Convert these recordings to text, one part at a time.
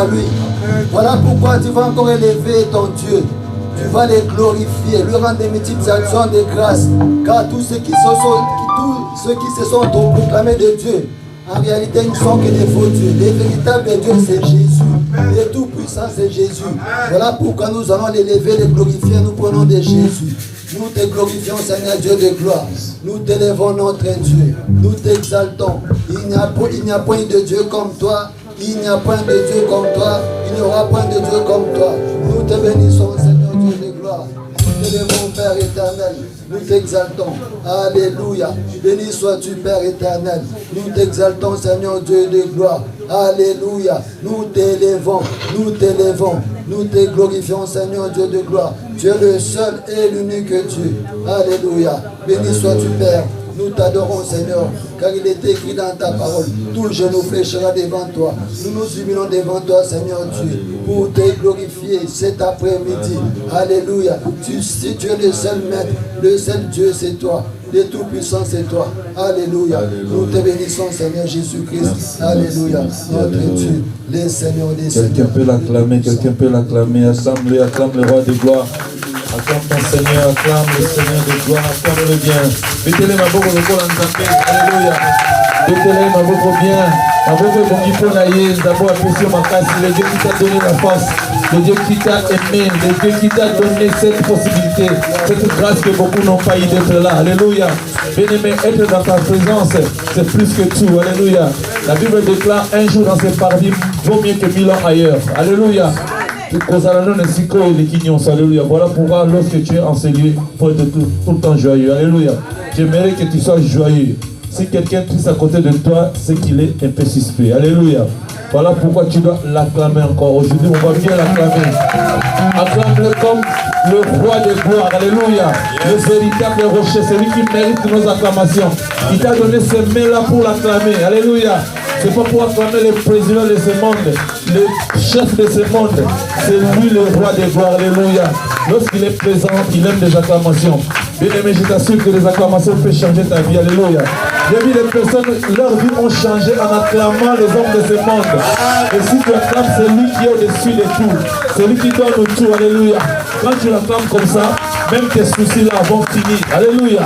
à lui. Voilà pourquoi tu vas encore élever ton Dieu. Tu vas les glorifier, lui rendre des multiples actions de grâce. Car tous ceux qui se sont proclamés de Dieu, en réalité, ils ne sont que des faux dieux. Les véritables dieux, c'est Jésus. Le tout-puissant, c'est Jésus. Voilà pourquoi nous allons l'élever, le glorifier. Nous prenons de Jésus. Nous te glorifions, Seigneur Dieu de gloire. Nous t'élevons, notre Dieu. Nous t'exaltons. Il n'y a point de Dieu comme toi. Il n'y a point de Dieu comme toi. Il n'y aura point de Dieu comme toi. Nous te bénissons, Seigneur Dieu de gloire. Nous t'élevons, Père éternel. Nous t'exaltons. Alléluia. Béni sois-tu, Père éternel. Nous t'exaltons, Seigneur Dieu de gloire. Alléluia. Nous t'élevons. Nous t'élevons. Nous te glorifions, Seigneur Dieu de gloire. Tu es le seul et l'unique Dieu. Alléluia. Béni sois-tu, Père. Nous t'adorons, Seigneur, car il est écrit dans ta parole. Tout le genou fléchira devant toi. Nous nous humilions devant toi, Seigneur Dieu, pour te glorifier cet après-midi. Alléluia. Tu es le seul maître, le seul Dieu, c'est toi. Le Tout-Puissant, c'est toi. Alléluia. Nous te bénissons, Seigneur Jésus-Christ. Alléluia. Notre Dieu, le Seigneur des Seigneurs. Quelqu'un peut l'acclamer, quelqu'un peut l'acclamer. Acclame-le, acclame le roi de gloire. Acclame ton Seigneur, acclame le Seigneur de gloire, acclame-le bien. Mettez-les ma boucle de col en tapé. Alléluia. Mettez-les ma boucle bien. Ma boucle bon qui peut naïe. D'abord apprécier ma casse. Le Dieu qui t'a donné la force. Le Dieu qui t'a aimé. Le Dieu qui t'a donné cette possibilité. Cette grâce que beaucoup n'ont pas eu d'être là. Alléluia. Bien-aimé, être dans ta présence, c'est plus que tout. Alléluia. La Bible déclare un jour dans ses parvis vaut mieux que 1000 ans ailleurs. Alléluia. Alléluia. Voilà pourquoi lorsque tu es en ce lieu, il faut être tout le temps joyeux. Alléluia. J'aimerais que tu sois joyeux. Si quelqu'un triste à côté de toi, c'est qu'il est un peu suspect. Alléluia. Voilà pourquoi tu dois l'acclamer encore. Aujourd'hui, on va bien l'acclamer. Acclame-le comme le roi de gloire. Alléluia. Le véritable rocher, celui qui mérite nos acclamations. Il t'a donné ces mains-là pour l'acclamer. Alléluia. C'est pas pour acclamer le président de ce monde, le chef de ce monde. C'est lui le roi des gloires. Alléluia. Lorsqu'il est présent, il aime des acclamations. Bien aimé, je t'assure que les acclamations peuvent changer ta vie. Alléluia. J'ai vu des personnes, leur vie ont changé en acclamant les hommes de ce monde. Et si tu acclames, c'est lui qui est au-dessus de tout. C'est lui qui donne tout. Alléluia. Quand tu l'acclames comme ça, même tes soucis là vont finir. Alléluia.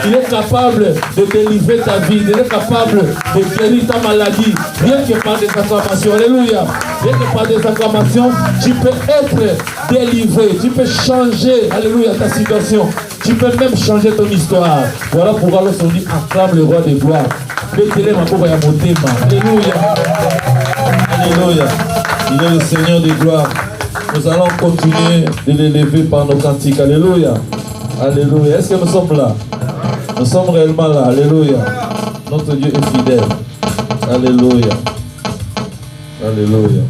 Il est capable de délivrer ta vie. Il est capable de guérir ta maladie. Rien que par des acclamations. Alléluia. Rien que par des acclamations, tu peux être délivré. Tu peux changer, alléluia, ta situation. Tu peux même changer ton histoire. Voilà pourquoi lorsqu'on dit acclame le roi de gloire. Alléluia. Alléluia. Il est le Seigneur de gloire. Nous allons continuer de l'élever par nos cantiques. Alléluia. Alléluia. Est-ce que nous sommes là? Nous sommes réellement là. Alléluia. Notre Dieu est fidèle. Alléluia. Alléluia.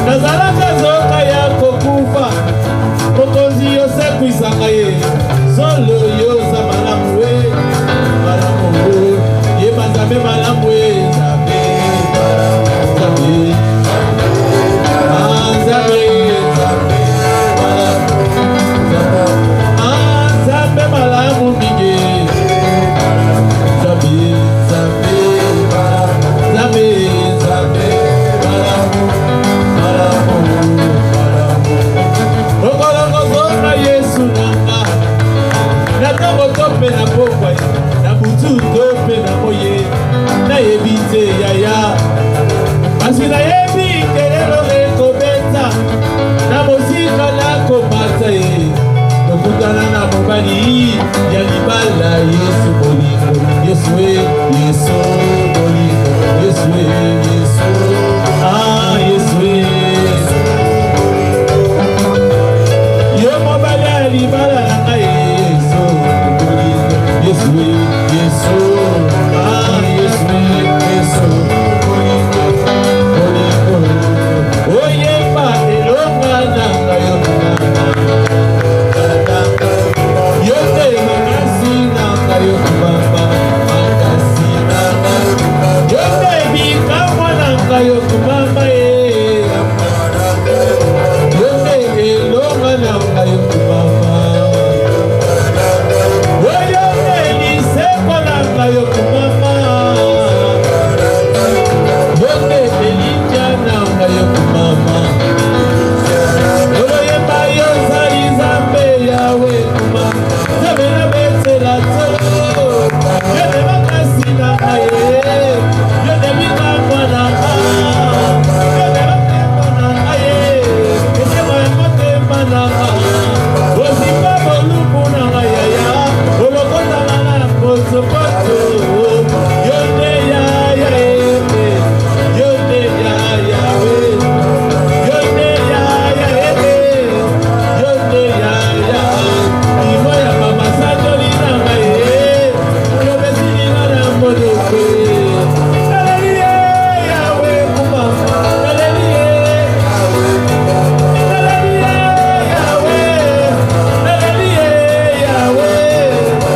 Nazalaka zoka ya kokufa ata moto mpe na pokwa ye na butu to mpe na moye nayebi te yaya kasi nayebi kelelo ekobeta na mosika nakomata ye tokutana na mobali ya libala Yesu bolingo Yesu Yesu bolingo Yesu Yesu Yesu yo mobali ya libala na ngai Yesu bolingo Yesu Yesu Yesu Yesu bolingo bolingo oyeba elonga na ngai yote makasi nanga yokubamba makasi nanga yote bikamwa nanga yokubamba yote elonga nanga yokubamba yote liseko nanga yokubamba yote elija nanga yokubamba oloyeba yozali Nzambe yawe kumamba Zabela betela tolo Yone makasi na aye Yone mikakwa na Yone makembo na aye Esema emotemba na Ozipa bolubu na ayaya Olokota na kosokoto Yone ya ya ebe Yone ya ya we Yone ya ya ebe Yone ya ya Imoya mama sadoli na ngaye Yobesili na modo kwe Hallelujah Yahweh kumama Hallelujah Hallelujah Yahweh Hallelujah Yahweh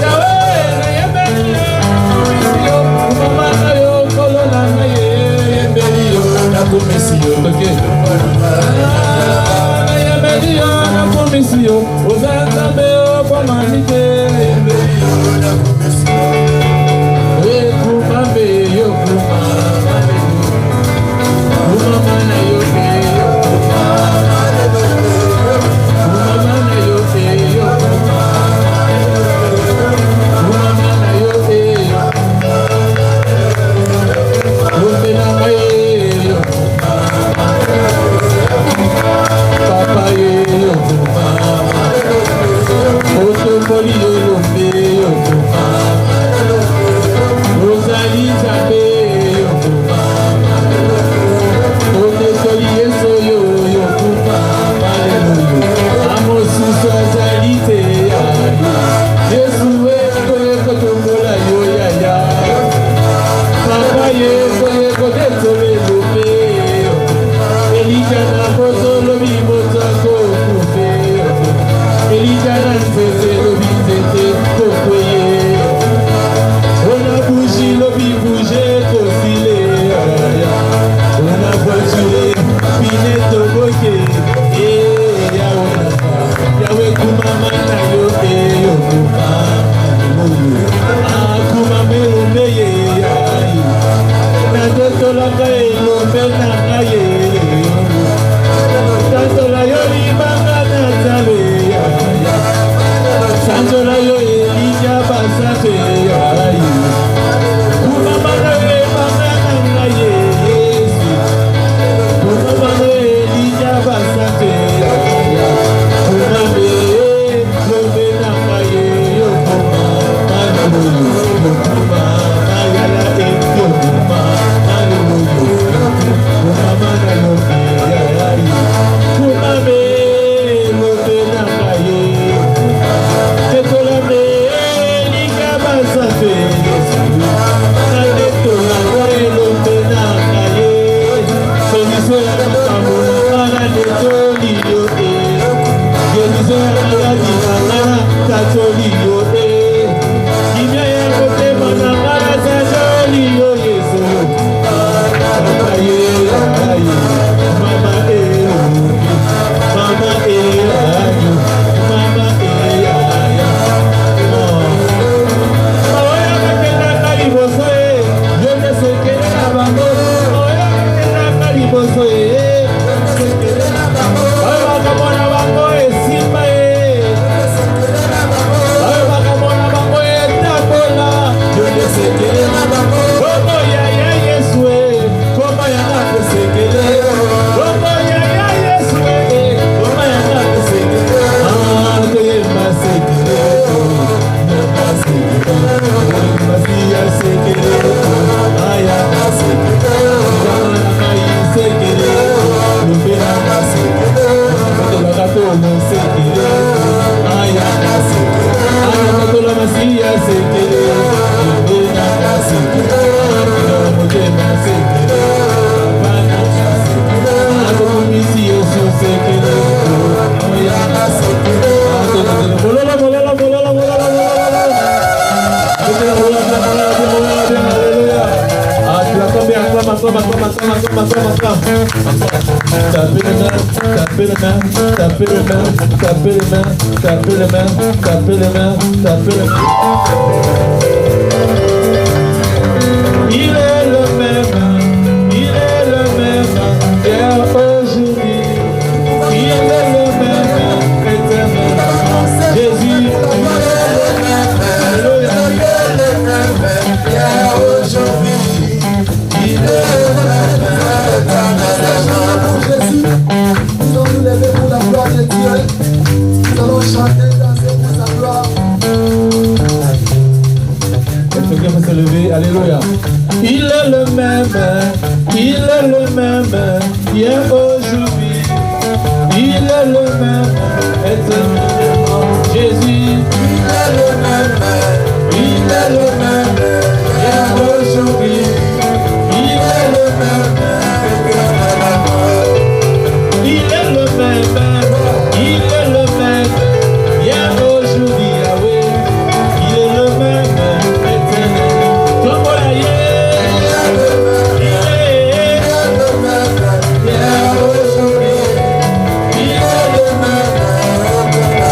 Yahweh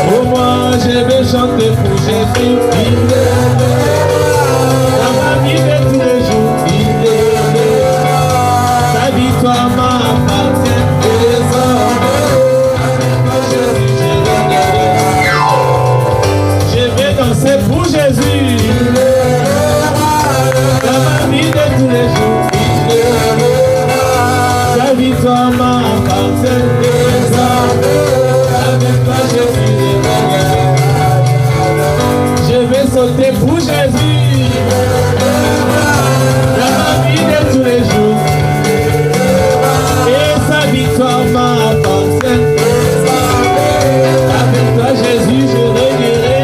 Au moins Jésus, il est dans ma vie de tous les jours, il est sa victoire m'appartient désormais. Jésus, je vais danser pour Jésus, dans ma vie de tous les jours, sa victoire m'appartient désormais. Avec toi je suis heureux. Je vais sauter pour Jésus, dans ma vie de tous les jours, et sa victoire m'appartient. Avec toi Jésus je régnerai.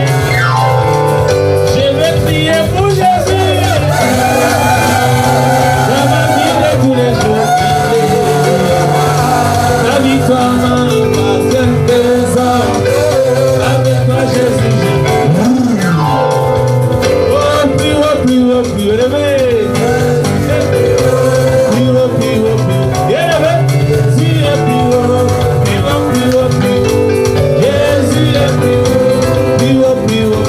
Je vais prier pour Jésus, dans ma vie de tous les jours, sa victoire m'appartient désormais. Avec toi Jésus je plus élevé. Plus haut, élevé. Jésus est plus haut, plus haut. Jésus est plus haut, plus haut.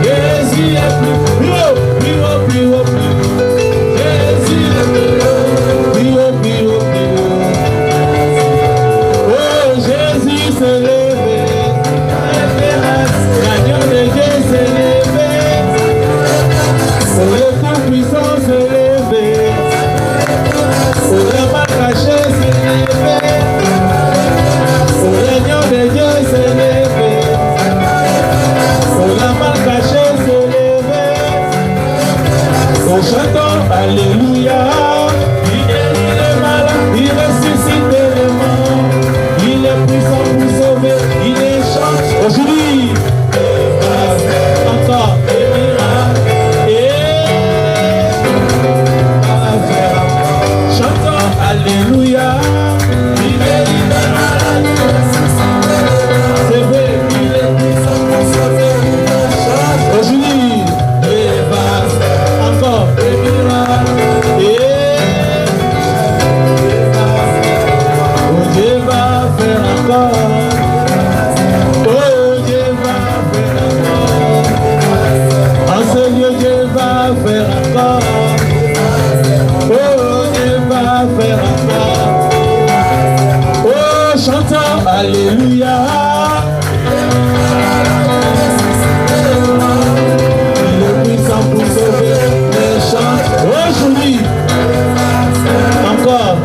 Jésus est plus haut, plus haut. Jésus est plus haut, plus haut. Oh, Jésus s'est levé. L'agneau de Dieu s'est levé. Le Tout-Puissant s'est levé, le mal caché s'est levé, le Lion de Dieu s'est levé, le mal caché s'est levé. Nous chantons Alléluia, il guérit les malades, il ressuscite les morts, il est puissant pour sauver, il est chant. Aujourd'hui, encore des miracles. Chantons Alléluia, il est c'est vrai, il est puissant pour sauver. Aujourd'hui, il va encore des miracles. Oh, Dieu va faire encore. Oh, Dieu va faire encore. En ce lieu, Dieu va faire encore. Oh, Dieu va faire encore. Oh, chantons Alléluia. Il est puissant pour sauver les chants. Aujourd'hui, encore.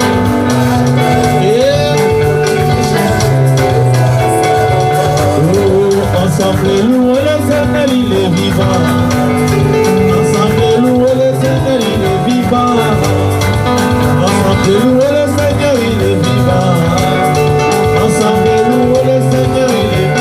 Oh, ensemble, louons l'Éternel, il est vivant. Ensemble, louons l'Éternel, il est vivant. Ensemble, louons le Seigneur, il est vivant. Ensemble, louons le Seigneur, il est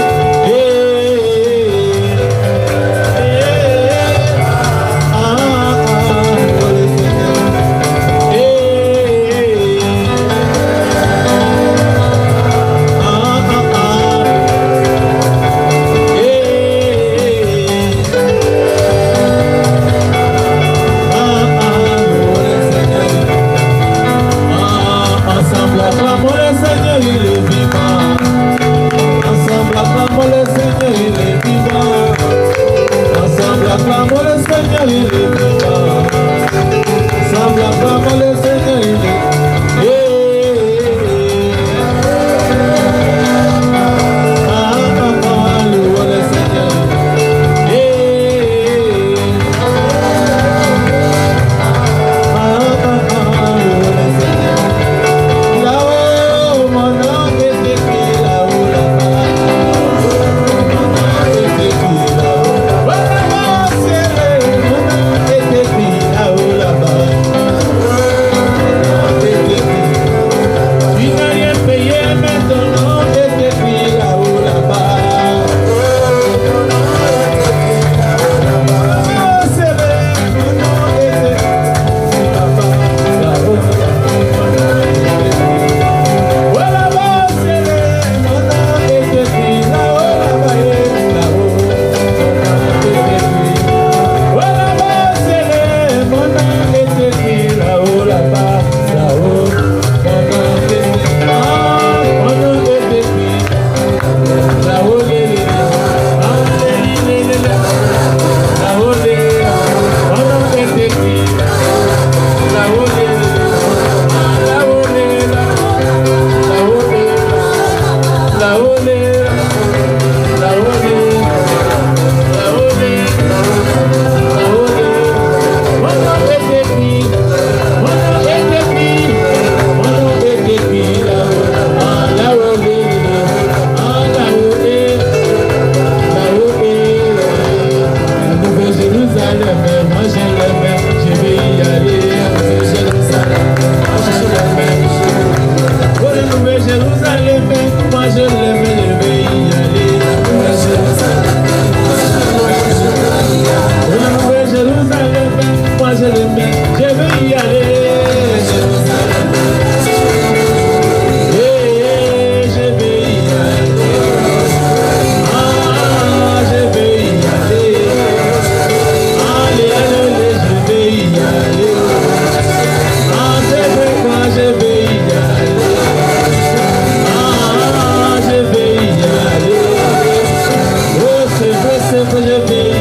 que je vis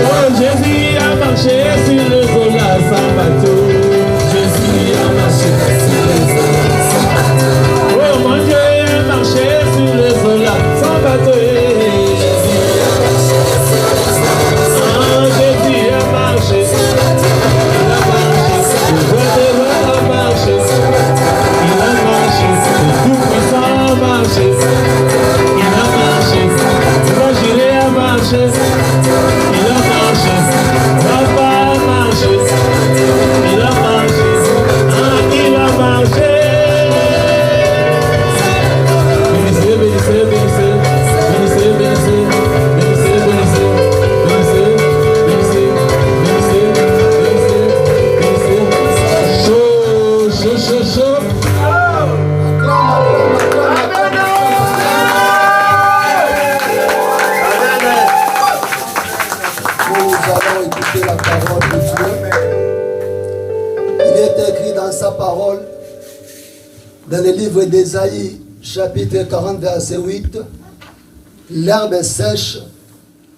Oh, Jésus a marché sur le solar sans bateau. Jésus a marché sur le solar sans bateau. Oh, mon Dieu a marché sur le solar sans bateau. Jésus a marché. Il a marché. Il a marché. Il a marché. Le Tout-Puissant a marché. Il a marché. Le Juré a marché. Il a marché. Papa a marché. Il a marché. Il a marché. Bénissez, bénissez, bénissez. Bénissez, bénissez. Bénissez, bénissez. Bénissez, bénissez. Bénissez, bénissez. Bénissez. Chaud, chaud, chaud, chaud. Nous allons écouter la parole de Dieu. Il est écrit dans sa parole, dans le livre d'Ésaïe, chapitre 40, verset 8, l'herbe est sèche,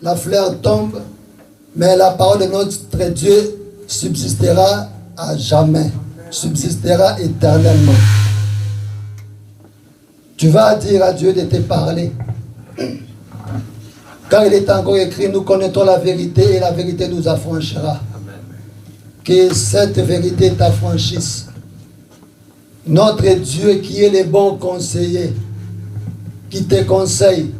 la fleur tombe, mais la parole de notre Dieu subsistera à jamais, subsistera éternellement. Tu vas dire à Dieu de te parler. Car il est encore écrit, nous connaîtrons la vérité et la vérité nous affranchira. Que cette vérité t'affranchisse. Notre Dieu qui est le bon conseiller, qui te conseille.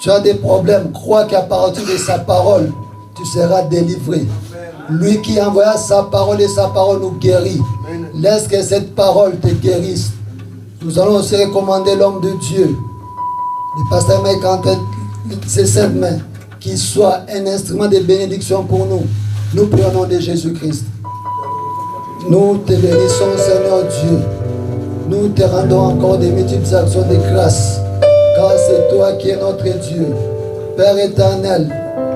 Tu as des problèmes, crois qu'à partir de sa parole, tu seras délivré. Lui qui envoya sa parole et sa parole nous guérit. Laisse que cette parole te guérisse. Nous allons aussi recommander l'homme de Dieu. Le pasteur Mike entre ses saintes mains, qu'il soit un instrument de bénédiction pour nous. Nous prions au nom de Jésus-Christ. Nous te bénissons, Seigneur Dieu. Nous te rendons encore des multiples actions de grâce. Car c'est toi qui es notre Dieu. Père éternel,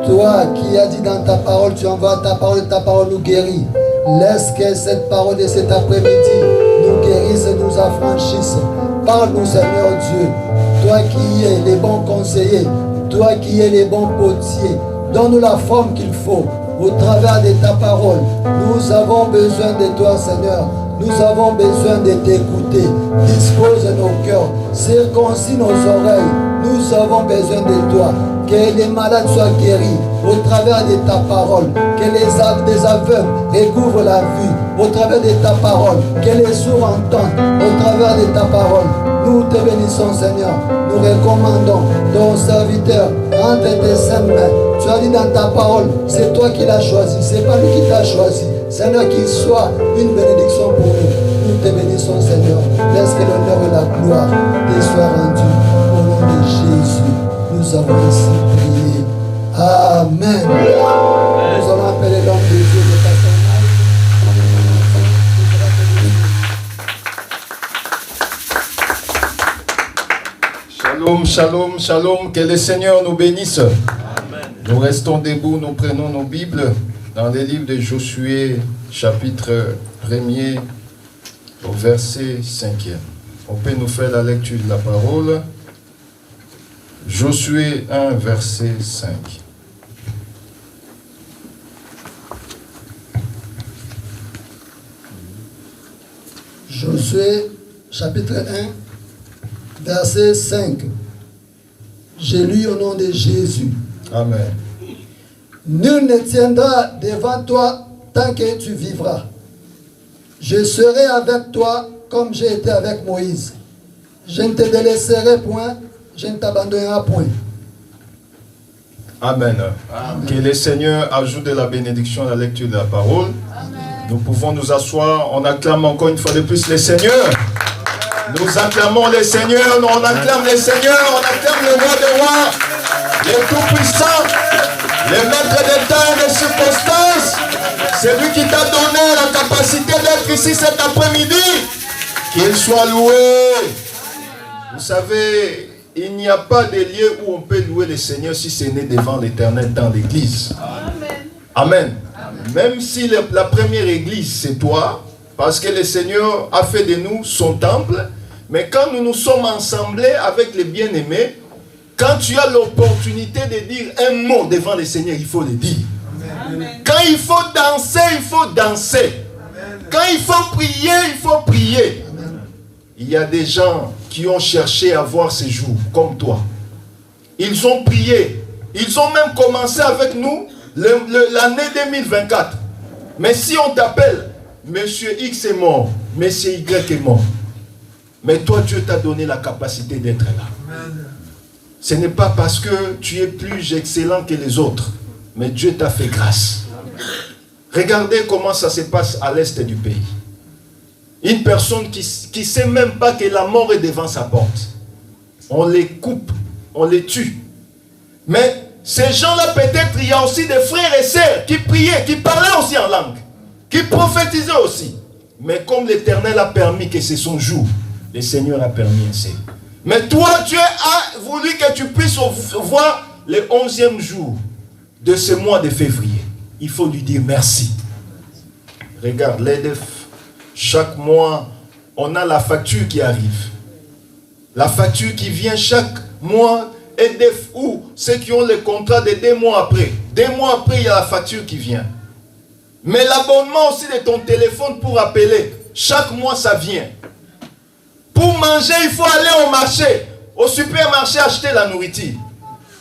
toi qui as dit dans ta parole, tu envoies ta parole nous guérit. Laisse que cette parole de cet après-midi nous guérisse et nous affranchisse. Parle-nous, Seigneur Dieu. Toi qui es le bon conseiller, toi qui es le bon potier, donne-nous la forme qu'il faut au travers de ta parole. Nous avons besoin de toi, Seigneur. Nous avons besoin de t'écouter. Dispose nos cœurs, circoncis nos oreilles. Nous avons besoin de toi. Que les malades soient guéris au travers de ta parole. Que les aveugles recouvrent la vue au travers de ta parole. Que les sourds entendent au travers de ta parole. Nous te bénissons, Seigneur. Nous recommandons ton serviteur entre tes saintes mains. Tu as dit dans ta parole, c'est toi qui l'as choisi. C'est pas lui qui t'a choisi. Seigneur, qu'il soit une bénédiction pour nous. Nous te bénissons, Seigneur. Laisse que l'honneur et la gloire te soient rendus au nom de Jésus. Nous avons ainsi prié. Amen. Nous allons appeler l'homme de Dieu, le pasteur Mike. Shalom, shalom, shalom. Que le Seigneur nous bénisse. Amen. Nous restons debout, nous prenons nos Bibles dans les livres de Josué, chapitre 1er, au verset 5e. On peut nous faire la lecture de la parole. Josué 1, verset 5. Josué, chapitre 1, verset 5. J'ai lu au nom de Jésus. Amen. Nul ne tiendra devant toi tant que tu vivras. Je serai avec toi comme j'ai été avec Moïse. Je ne te délaisserai point, je ne t'abandonnerai point. Amen. Amen. Que le Seigneur ajoute de la bénédiction à la lecture de la parole. Amen. Nous pouvons nous asseoir. On acclame encore une fois de plus le Seigneur. Nous acclamons le Seigneur. On acclame le Seigneur. On acclame le roi des rois, le tout-puissant, le maître des temps et des circonstances. C'est lui qui t'a donné la capacité d'être ici cet après-midi. Qu'il soit loué. Vous savez, il n'y a pas de lieu où on peut louer le Seigneur si ce n'est devant l'Éternel dans l'église. Amen. Amen. Même si la première église, c'est toi, parce que le Seigneur a fait de nous son temple, mais quand nous nous sommes assemblés avec les bien-aimés, Quand tu as l'opportunité de dire un mot devant le Seigneur, il faut le dire. Amen. Quand il faut danser, il faut danser. Amen. Quand il faut prier, il faut prier. Amen. Il y a des gens qui ont cherché à voir ces jours, comme toi. Ils ont prié. Ils ont même commencé avec nous l'année 2024. Mais si on t'appelle, Monsieur X est mort, Monsieur Y est mort. Mais toi, Dieu t'a donné la capacité d'être là. Amen. Ce n'est pas parce que tu es plus excellent que les autres, mais Dieu t'a fait grâce. Regardez comment ça se passe à l'est du pays. Une personne qui ne sait même pas que la mort est devant sa porte. On les coupe, on les tue. Mais ces gens-là, peut-être, il y a aussi des frères et sœurs qui priaient, qui parlaient aussi en langue, qui prophétisaient aussi. Mais comme l'Éternel a permis que c'est son jour, le Seigneur a permis ainsi. Mais toi, Dieu a voulu que tu puisses voir le 11e jour de ce mois de février. Il faut lui dire merci. Regarde, l'EDF, chaque mois, on a la facture qui arrive. La facture qui vient chaque mois, EDF ou ceux qui ont le contrat de 2 mois après. 2 mois après, il y a la facture qui vient. Mais l'abonnement aussi de ton téléphone pour appeler, chaque mois ça vient. Pour manger, il faut aller au marché, au supermarché acheter la nourriture.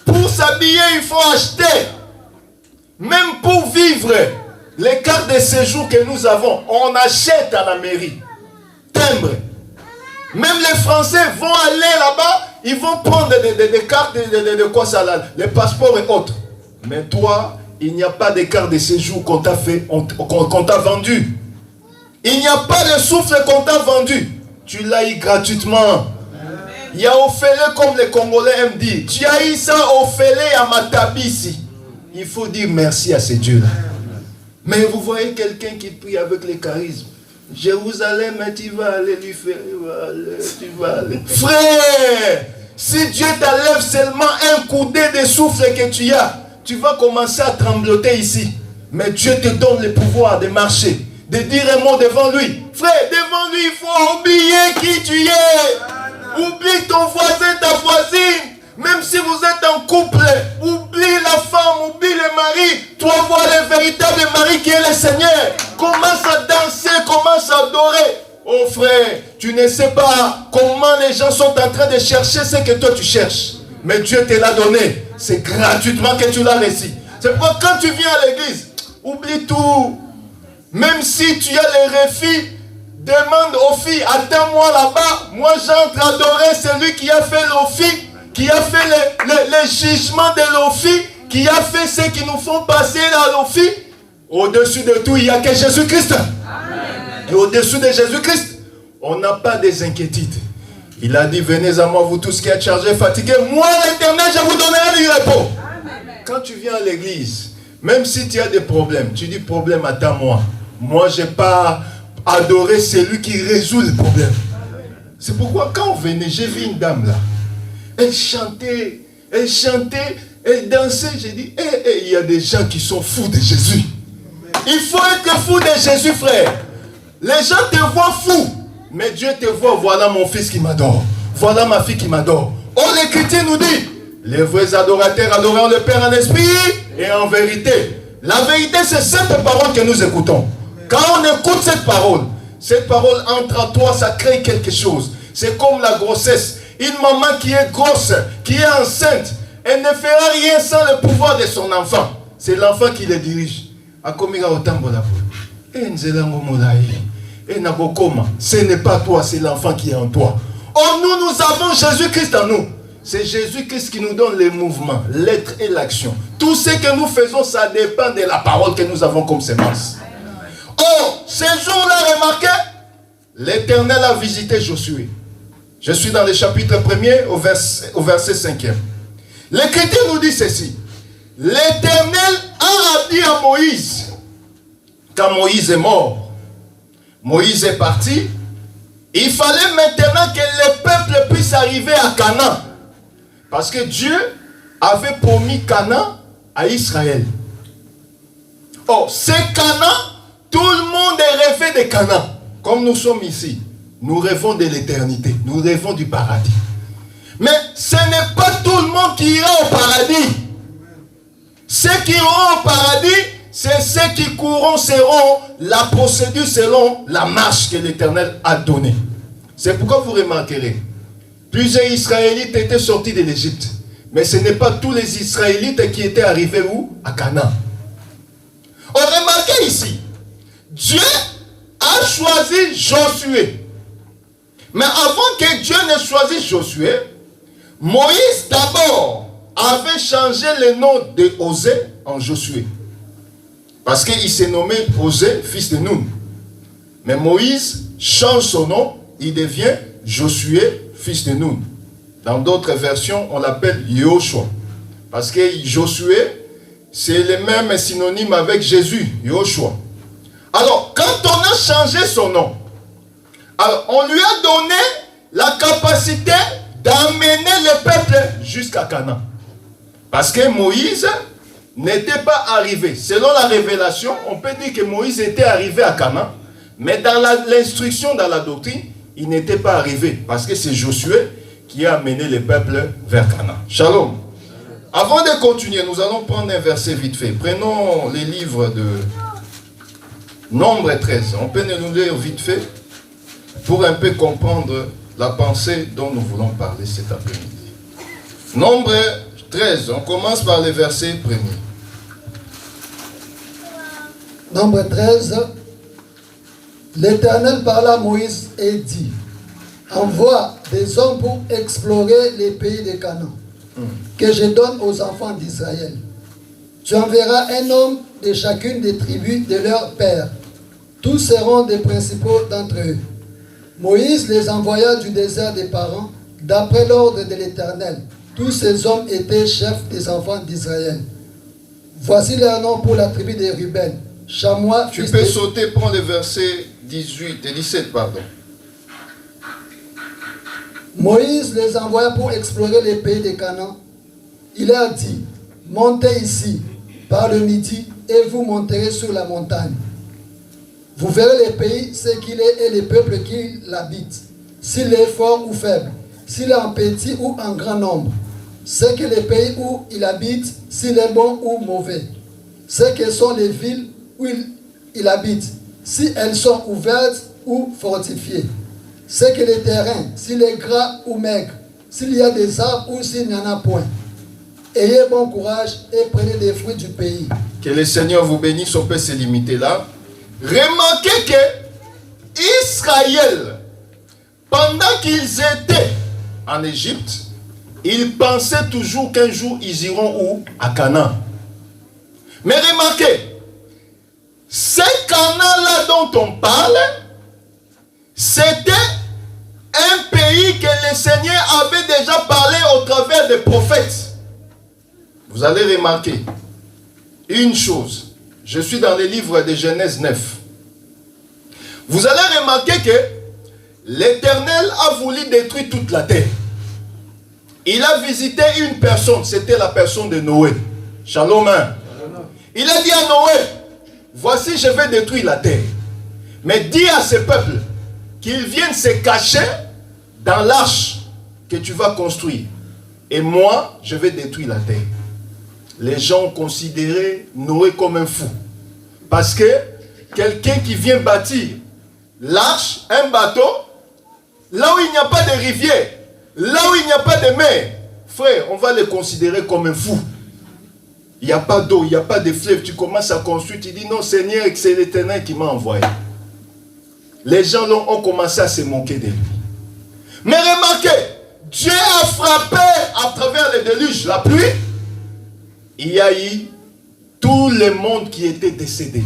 Pour s'habiller, il faut acheter. Même pour vivre, les cartes de séjour que nous avons, on achète à la mairie. Timbre. Même les Français vont aller là-bas, ils vont prendre des cartes de quoi ça là, les passeports et autres. Mais toi, il n'y a pas de carte de séjour qu'on t'a fait, qu'on t'a vendu. Il n'y a pas de souffle qu'on t'a vendu. Tu l'as eu gratuitement. Il y a Ophélé comme les Congolais aiment dire. Tu as eu ça Ophélé à Matabi ici. Il faut dire merci à ces dieux-là. Mais vous voyez quelqu'un qui prie avec les charismes. Jérusalem, tu vas aller lui faire. Tu vas aller. Frère, si Dieu t'enlève seulement un coudé de souffle que tu as, tu vas commencer à trembloter ici. Mais Dieu te donne le pouvoir de marcher, de dire un mot devant lui. Frère, devant lui, il faut oublier qui tu es. Oublie ton voisin, ta voisine. Même si vous êtes en couple, oublie la femme, oublie le mari. Toi, vois le véritable mari qui est le Seigneur. Commence à danser, commence à adorer. Oh frère, tu ne sais pas comment les gens sont en train de chercher ce que toi tu cherches. Mais Dieu te l'a donné. C'est gratuitement que tu l'as reçu. C'est pourquoi quand tu viens à l'église, oublie tout. Même si tu as les refus, demande aux filles, attends-moi là-bas. Moi j'entre adorer celui qui a fait l'office, qui a fait le jugement de l'office, qui a fait ce qui nous font passer à l'office. Au-dessus de tout, il n'y a que Jésus-Christ. Et au-dessus de Jésus-Christ, on n'a pas des inquiétudes. Il a dit, venez à moi, vous tous qui êtes chargés, fatigués. Moi, l'Éternel, je vous donnerai du repos. Quand tu viens à l'église, même si tu as des problèmes, tu dis, problème, attends-moi. Moi, je n'ai pas adoré celui qui résout les problèmes. C'est pourquoi quand on venait, j'ai vu une dame là. Elle chantait, elle dansait. J'ai dit, il y a des gens qui sont fous de Jésus. Il faut être fou de Jésus, frère. Les gens te voient fou. Mais Dieu te voit, voilà mon fils qui m'adore. Voilà ma fille qui m'adore. Oh, l'Écriture nous dit, les vrais adorateurs adoreront le Père en esprit et en vérité. La vérité, c'est cette parole que nous écoutons. Quand on écoute cette parole entre en toi, ça crée quelque chose. C'est comme la grossesse. Une maman qui est grosse, qui est enceinte, elle ne fera rien sans le pouvoir de son enfant. C'est l'enfant qui le dirige. Ce n'est pas toi, c'est l'enfant qui est en toi. Oh, nous avons Jésus-Christ en nous. C'est Jésus-Christ qui nous donne les mouvements, l'être et l'action. Tout ce que nous faisons, ça dépend de la parole que nous avons comme sémence. Oh, ce jour-là, remarquez, l'Éternel a visité Josué. Je suis dans le chapitre 1er au verset 5e. L'Écriture nous dit ceci. L'Éternel a dit à Moïse, quand Moïse est mort, Moïse est parti, il fallait maintenant que le peuple puisse arriver à Canaan. Parce que Dieu avait promis Canaan à Israël. Oh, c'est Canaan, tout le monde est rêvé de Canaan. Comme nous sommes ici, nous rêvons de l'éternité, nous rêvons du paradis. Mais ce n'est pas tout le monde quiconque qui ira au paradis. Ceux qui iront au paradis, c'est ceux qui courront selon la procédure, selon la marche que l'Éternel a donnée. C'est pourquoi vous remarquerez, plusieurs Israélites étaient sortis de l'Égypte. Mais ce n'est pas tous les Israélites qui étaient arrivés où? À Canaan. On remarque ici, Dieu a choisi Josué. Mais avant que Dieu ne choisisse Josué, Moïse d'abord avait changé le nom de Osée en Josué. Parce qu'il s'est nommé Osée, fils de Nun. Mais Moïse change son nom, il devient Josué, fils de Nun. Dans d'autres versions, on l'appelle Yoshua. Parce que Josué, c'est le même synonyme avec Jésus, Yoshua. Alors, quand on a changé son nom, alors on lui a donné la capacité d'amener le peuple jusqu'à Canaan. Parce que Moïse n'était pas arrivé. Selon la révélation, on peut dire que Moïse était arrivé à Canaan, mais dans l'instruction, dans la doctrine, il n'était pas arrivé. Parce que c'est Josué qui a amené le peuple vers Canaan. Shalom. Avant de continuer, nous allons prendre un verset vite fait. Prenons les livres de Nombre 13. On peut nous lire vite fait pour un peu comprendre la pensée dont nous voulons parler cet après-midi. Nombre 13, on commence par les versets premiers. Nombre 13. L'Éternel parla à Moïse et dit: envoie des hommes pour explorer les pays de Canaan, que je donne aux enfants d'Israël. Tu enverras un homme de chacune des tribus de leur père. Tous seront des principaux d'entre eux. Moïse les envoya du désert des parents, d'après l'ordre de l'Éternel. Tous ces hommes étaient chefs des enfants d'Israël. Voici leurs noms pour la tribu de Ruben. Chamois, tu peux sauter, prends les versets 18 et 17, pardon. Moïse les envoya pour explorer les pays de Canaan. Il leur dit: montez ici, par le midi, et vous monterez sur la montagne. Vous verrez les pays, ce qu'il est, et les peuples qui l'habitent, s'il est fort ou faible, s'il est en petit ou en grand nombre, ce que les pays où il habite, s'il est bon ou mauvais, ce que sont les villes où il habite, si elles sont ouvertes ou fortifiées, ce que les terrains, s'il est gras ou maigre, s'il y a des arbres ou s'il n'y en a point. Ayez bon courage et prenez des fruits du pays. Que le Seigneur vous bénisse, on peut se limiter là. Remarquez que Israël, pendant qu'ils étaient en Égypte, ils pensaient toujours qu'un jour ils iront où? À Canaan. Mais remarquez, ce Canaan-là dont on parle, c'était un pays que le Seigneur avait déjà parlé au travers des prophètes. Vous allez remarquer une chose. Je suis dans le livre de Genèse 9. Vous allez remarquer que l'Éternel a voulu détruire toute la terre. Il a visité une personne, c'était la personne de Noé. Shalom. Il a dit à Noé: voici, je vais détruire la terre. Mais dis à ce peuple qu'ils viennent se cacher dans l'arche que tu vas construire. Et moi, je vais détruire la terre. Les gens ont considéré Noé comme un fou. Parce que quelqu'un qui vient bâtir l'arche, un bateau, là où il n'y a pas de rivière, là où il n'y a pas de mer, frère, on va le considérer comme un fou. Il n'y a pas d'eau, il n'y a pas de fleuve. Tu commences à construire, tu dis non Seigneur, c'est l'Éternel qui m'a envoyé. Les gens ont commencé à se moquer de lui. Mais remarquez, Dieu a frappé à travers le déluge, la pluie. Il y a eu tout le monde qui était décédé.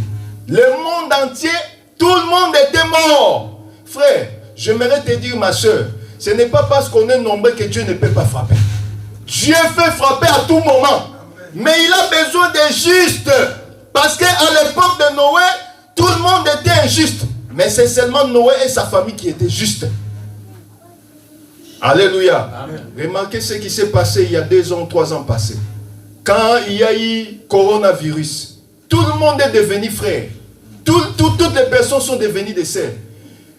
Le monde entier, tout le monde était mort. Frère, j'aimerais te dire, ma soeur, ce n'est pas parce qu'on est nombreux que Dieu ne peut pas frapper. Dieu peut frapper à tout moment. Mais il a besoin des justes. Parce qu'à l'époque de Noé, tout le monde était injuste. Mais c'est seulement Noé et sa famille qui étaient justes. Alléluia. Amen. Remarquez ce qui s'est passé il y a 2 ans, 3 ans passés. Quand il y a eu coronavirus, tout le monde est devenu frère. Toutes les personnes sont devenues des sœurs.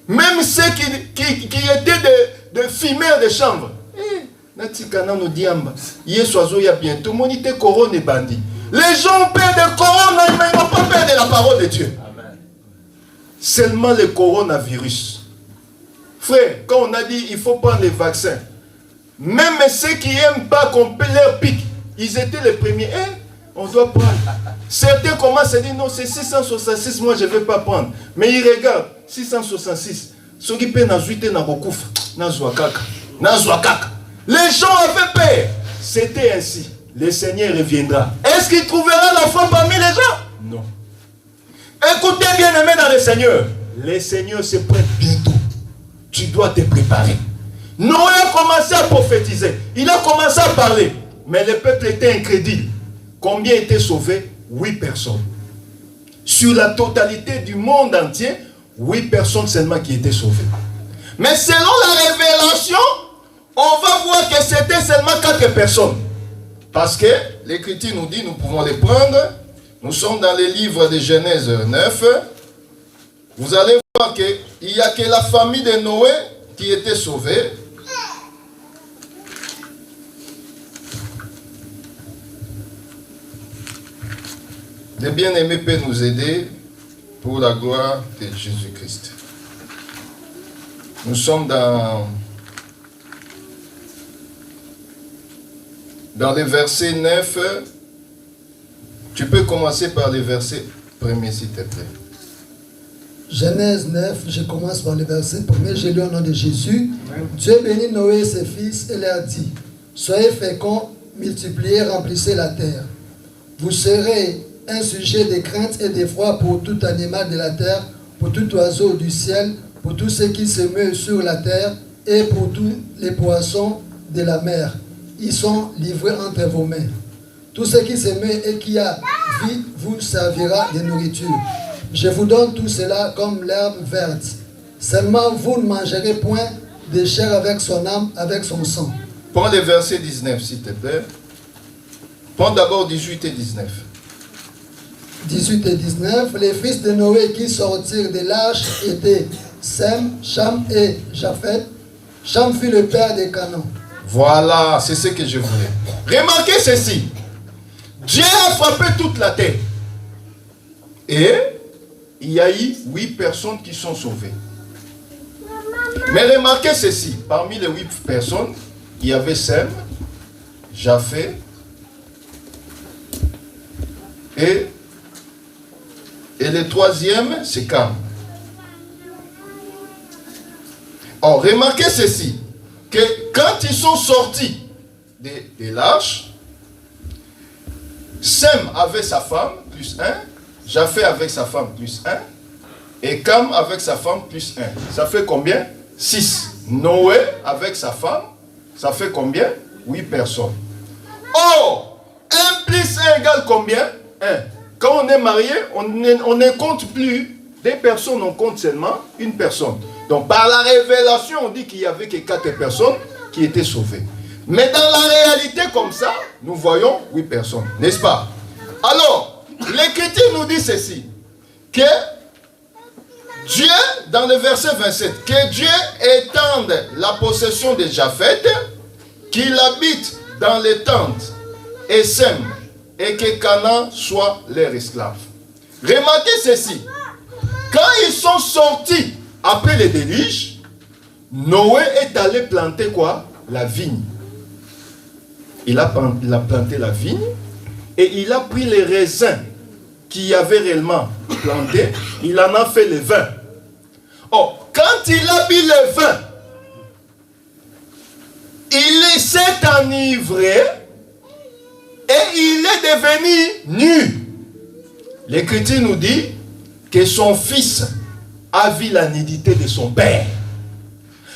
Même ceux qui étaient des fumeurs de chambre. Natikana nous diamba. Yesoazo ya bientôt monite couronne et bandit. Les gens ont peur de corona, mais ils n'ont pas peur de la parole de Dieu. Amen. Seulement le coronavirus. Frère, quand on a dit il faut prendre les vaccins, même ceux qui n'aiment pas qu'on peut leur pique, ils étaient les premiers. On doit prendre. Certains commencent à dire non, c'est 666, moi je ne vais pas prendre. Mais ils regardent, 666. Ceux qui paient dans 8 ans, dans les gens avaient peur. C'était ainsi. Le Seigneur reviendra. Est-ce qu'il trouvera l'enfant parmi les gens? Non. Écoutez bien aimé dans le Seigneur. Le Seigneur se prête bientôt. Tu dois te préparer. Noé a commencé à prophétiser. Il a commencé à parler. Mais le peuple était incrédule. Combien étaient sauvés? 8 personnes. Sur la totalité du monde entier, 8 personnes seulement qui étaient sauvées. Mais selon la révélation, on va voir que c'était seulement 4 personnes. Parce que l'Écriture nous dit, nous pouvons les prendre. Nous sommes dans les livres de Genèse 9. Vous allez voir qu'il n'y a que la famille de Noé qui était sauvée. Le bien-aimé peut nous aider pour la gloire de Jésus-Christ. Nous sommes dans le verset 9. Tu peux commencer par le verset 1er, s'il te plaît. Genèse 9, je commence par le verset 1er. J'ai lu au nom de Jésus. Dieu bénit Noé et ses fils et leur dit: soyez féconds, multipliez, remplissez la terre. Vous serez un sujet de crainte et d'effroi pour tout animal de la terre, pour tout oiseau du ciel, pour tout ce qui se meut sur la terre et pour tous les poissons de la mer. Ils sont livrés entre vos mains. Tout ce qui se meut et qui a vie vous servira de nourriture. Je vous donne tout cela comme l'herbe verte. Seulement vous ne mangerez point de chair avec son âme, avec son sang. Prends le verset 19, s'il te plaît. Prends d'abord 18 et 19. 18 et 19, les fils de Noé qui sortirent de l'arche étaient Sem, Cham et Japheth. Cham fut le père de Canaan. Voilà, c'est ce que je voulais. Remarquez ceci. Dieu a frappé toute la terre. Et il y a eu 8 personnes qui sont sauvées. Mais remarquez ceci. Parmi les 8 personnes, il y avait Sem, Japheth et le troisième, c'est Cam. Or, remarquez ceci, que quand ils sont sortis de l'arche, Sem avec sa femme, plus 1, Japheth avec sa femme, plus 1, et Cam avec sa femme, plus 1. Ça fait combien? 6. Noé avec sa femme, ça fait combien? 8 personnes. Or, 1 plus 1 égale combien? 1. Quand on est marié, on ne compte plus des personnes, on compte seulement une personne. Donc par la révélation, on dit qu'il n'y avait que 4 personnes qui étaient sauvées. Mais dans la réalité comme ça, nous voyons 8 personnes, n'est-ce pas? Alors, l'Écriture nous dit ceci, que Dieu, dans le verset 27, que Dieu étende la possession de Japheth, qu'il habite dans les tentes et sème, et que Canaan soit leur esclave. Remarquez ceci. Quand ils sont sortis après le déluge, Noé est allé planter quoi? La vigne. Il a planté la vigne et il a pris les raisins qu'il avait réellement plantés. Il en a fait le vin. Or, quand il a bu le vin, il s'est enivré et il est devenu nu. L'Écriture nous dit que son fils a vu la nudité de son père.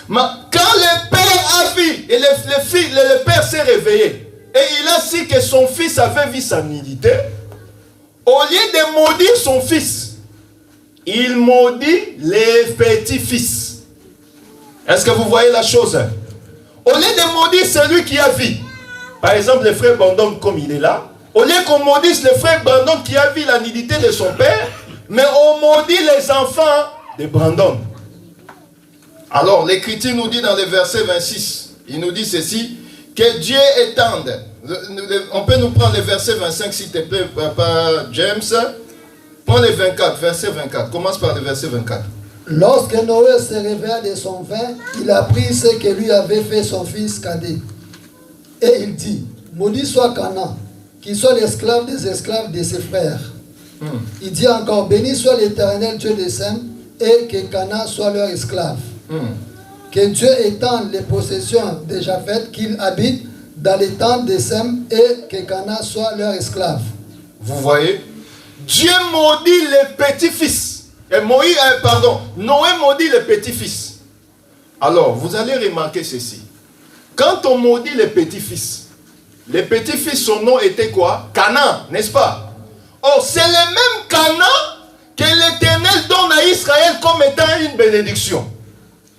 Mais quand le père a vu, et le père s'est réveillé, et il a su que son fils avait vu sa nudité, au lieu de maudire son fils, il maudit les petits-fils. Est-ce que vous voyez la chose? Au lieu de maudire celui qui a vu, par exemple le frère Brandon comme il est là, au lieu qu'on maudisse le frère Brandon qui a vu la nudité de son père, mais on maudit les enfants de Brandon. Alors l'Écriture nous dit dans le verset 26, il nous dit ceci, que Dieu étende. On peut nous prendre le verset 25 s'il te plaît, Papa James. Prends le 24, verset 24. Commence par le verset 24. Lorsque Noé se réveilla de son vin, il apprit ce que lui avait fait son fils cadet. Et il dit, maudit soit Canaan, qu'il soit l'esclave des esclaves de ses frères. Il dit encore, béni soit l'Éternel Dieu des Sem, et que Canaan soit leur esclave. Que Dieu étende les possessions déjà faites, qu'il habite dans les tentes de Sem, et que Canaan soit leur esclave. Vous voyez, Dieu maudit les petits-fils. Noé maudit les petits-fils. Alors, vous allez remarquer ceci. Quand on maudit les petits-fils, son nom était quoi? Canaan, n'est-ce pas? Or, c'est le même Canaan que l'Éternel donne à Israël comme étant une bénédiction.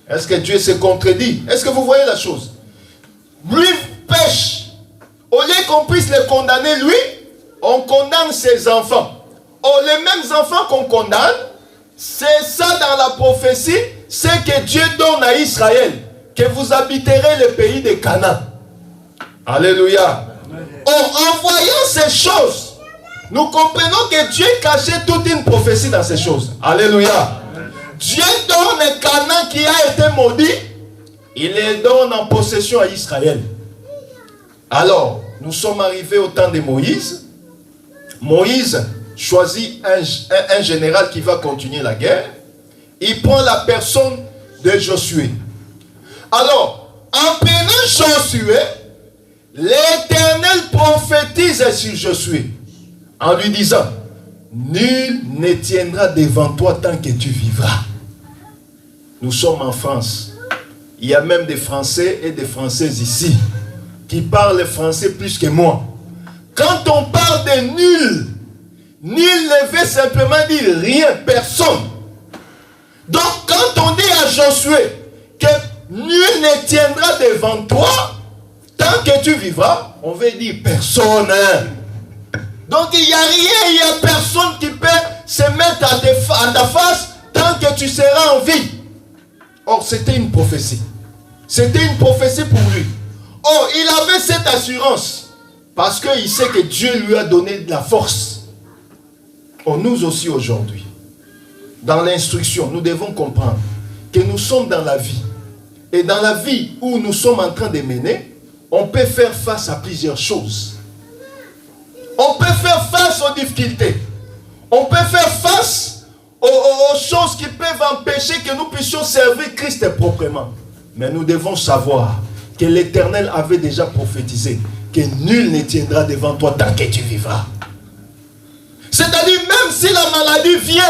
Est-ce que Dieu se contredit? Est-ce que vous voyez la chose? Lui pêche. Au lieu qu'on puisse le condamner, lui, on condamne ses enfants. Or, les mêmes enfants qu'on condamne, c'est ça dans la prophétie, c'est que Dieu donne à Israël, que vous habiterez le pays de Canaan. Alléluia. En voyant ces choses, nous comprenons que Dieu cachait toute une prophétie dans ces choses. Alléluia. Dieu donne Canaan qui a été maudit, il les donne en possession à Israël. Alors, nous sommes arrivés au temps de Moïse. Moïse choisit un général qui va continuer la guerre. Il prend la personne de Josué. Alors, en prenant Josué, l'Éternel prophétise sur Josué en lui disant, nul ne tiendra devant toi tant que tu vivras. Nous sommes en France. Il y a même des Français et des Françaises ici qui parlent français plus que moi. Quand on parle de nul, nul ne veut simplement dire rien, personne. Donc quand on dit à Josué que nul ne tiendra devant toi tant que tu vivras, on veut dire personne. Donc il n'y a rien, il n'y a personne qui peut se mettre à ta face tant que tu seras en vie. Or c'était une prophétie. C'était une prophétie pour lui. Or il avait cette assurance parce qu'il sait que Dieu lui a donné de la force. Or nous aussi aujourd'hui, dans l'instruction, nous devons comprendre que nous sommes dans la vie. Et dans la vie où nous sommes en train de mener, on peut faire face à plusieurs choses. On peut faire face aux difficultés. On peut faire face aux choses qui peuvent empêcher que nous puissions servir Christ proprement. Mais nous devons savoir que l'Éternel avait déjà prophétisé que nul ne tiendra devant toi tant que tu vivras. C'est-à-dire même si la maladie vient,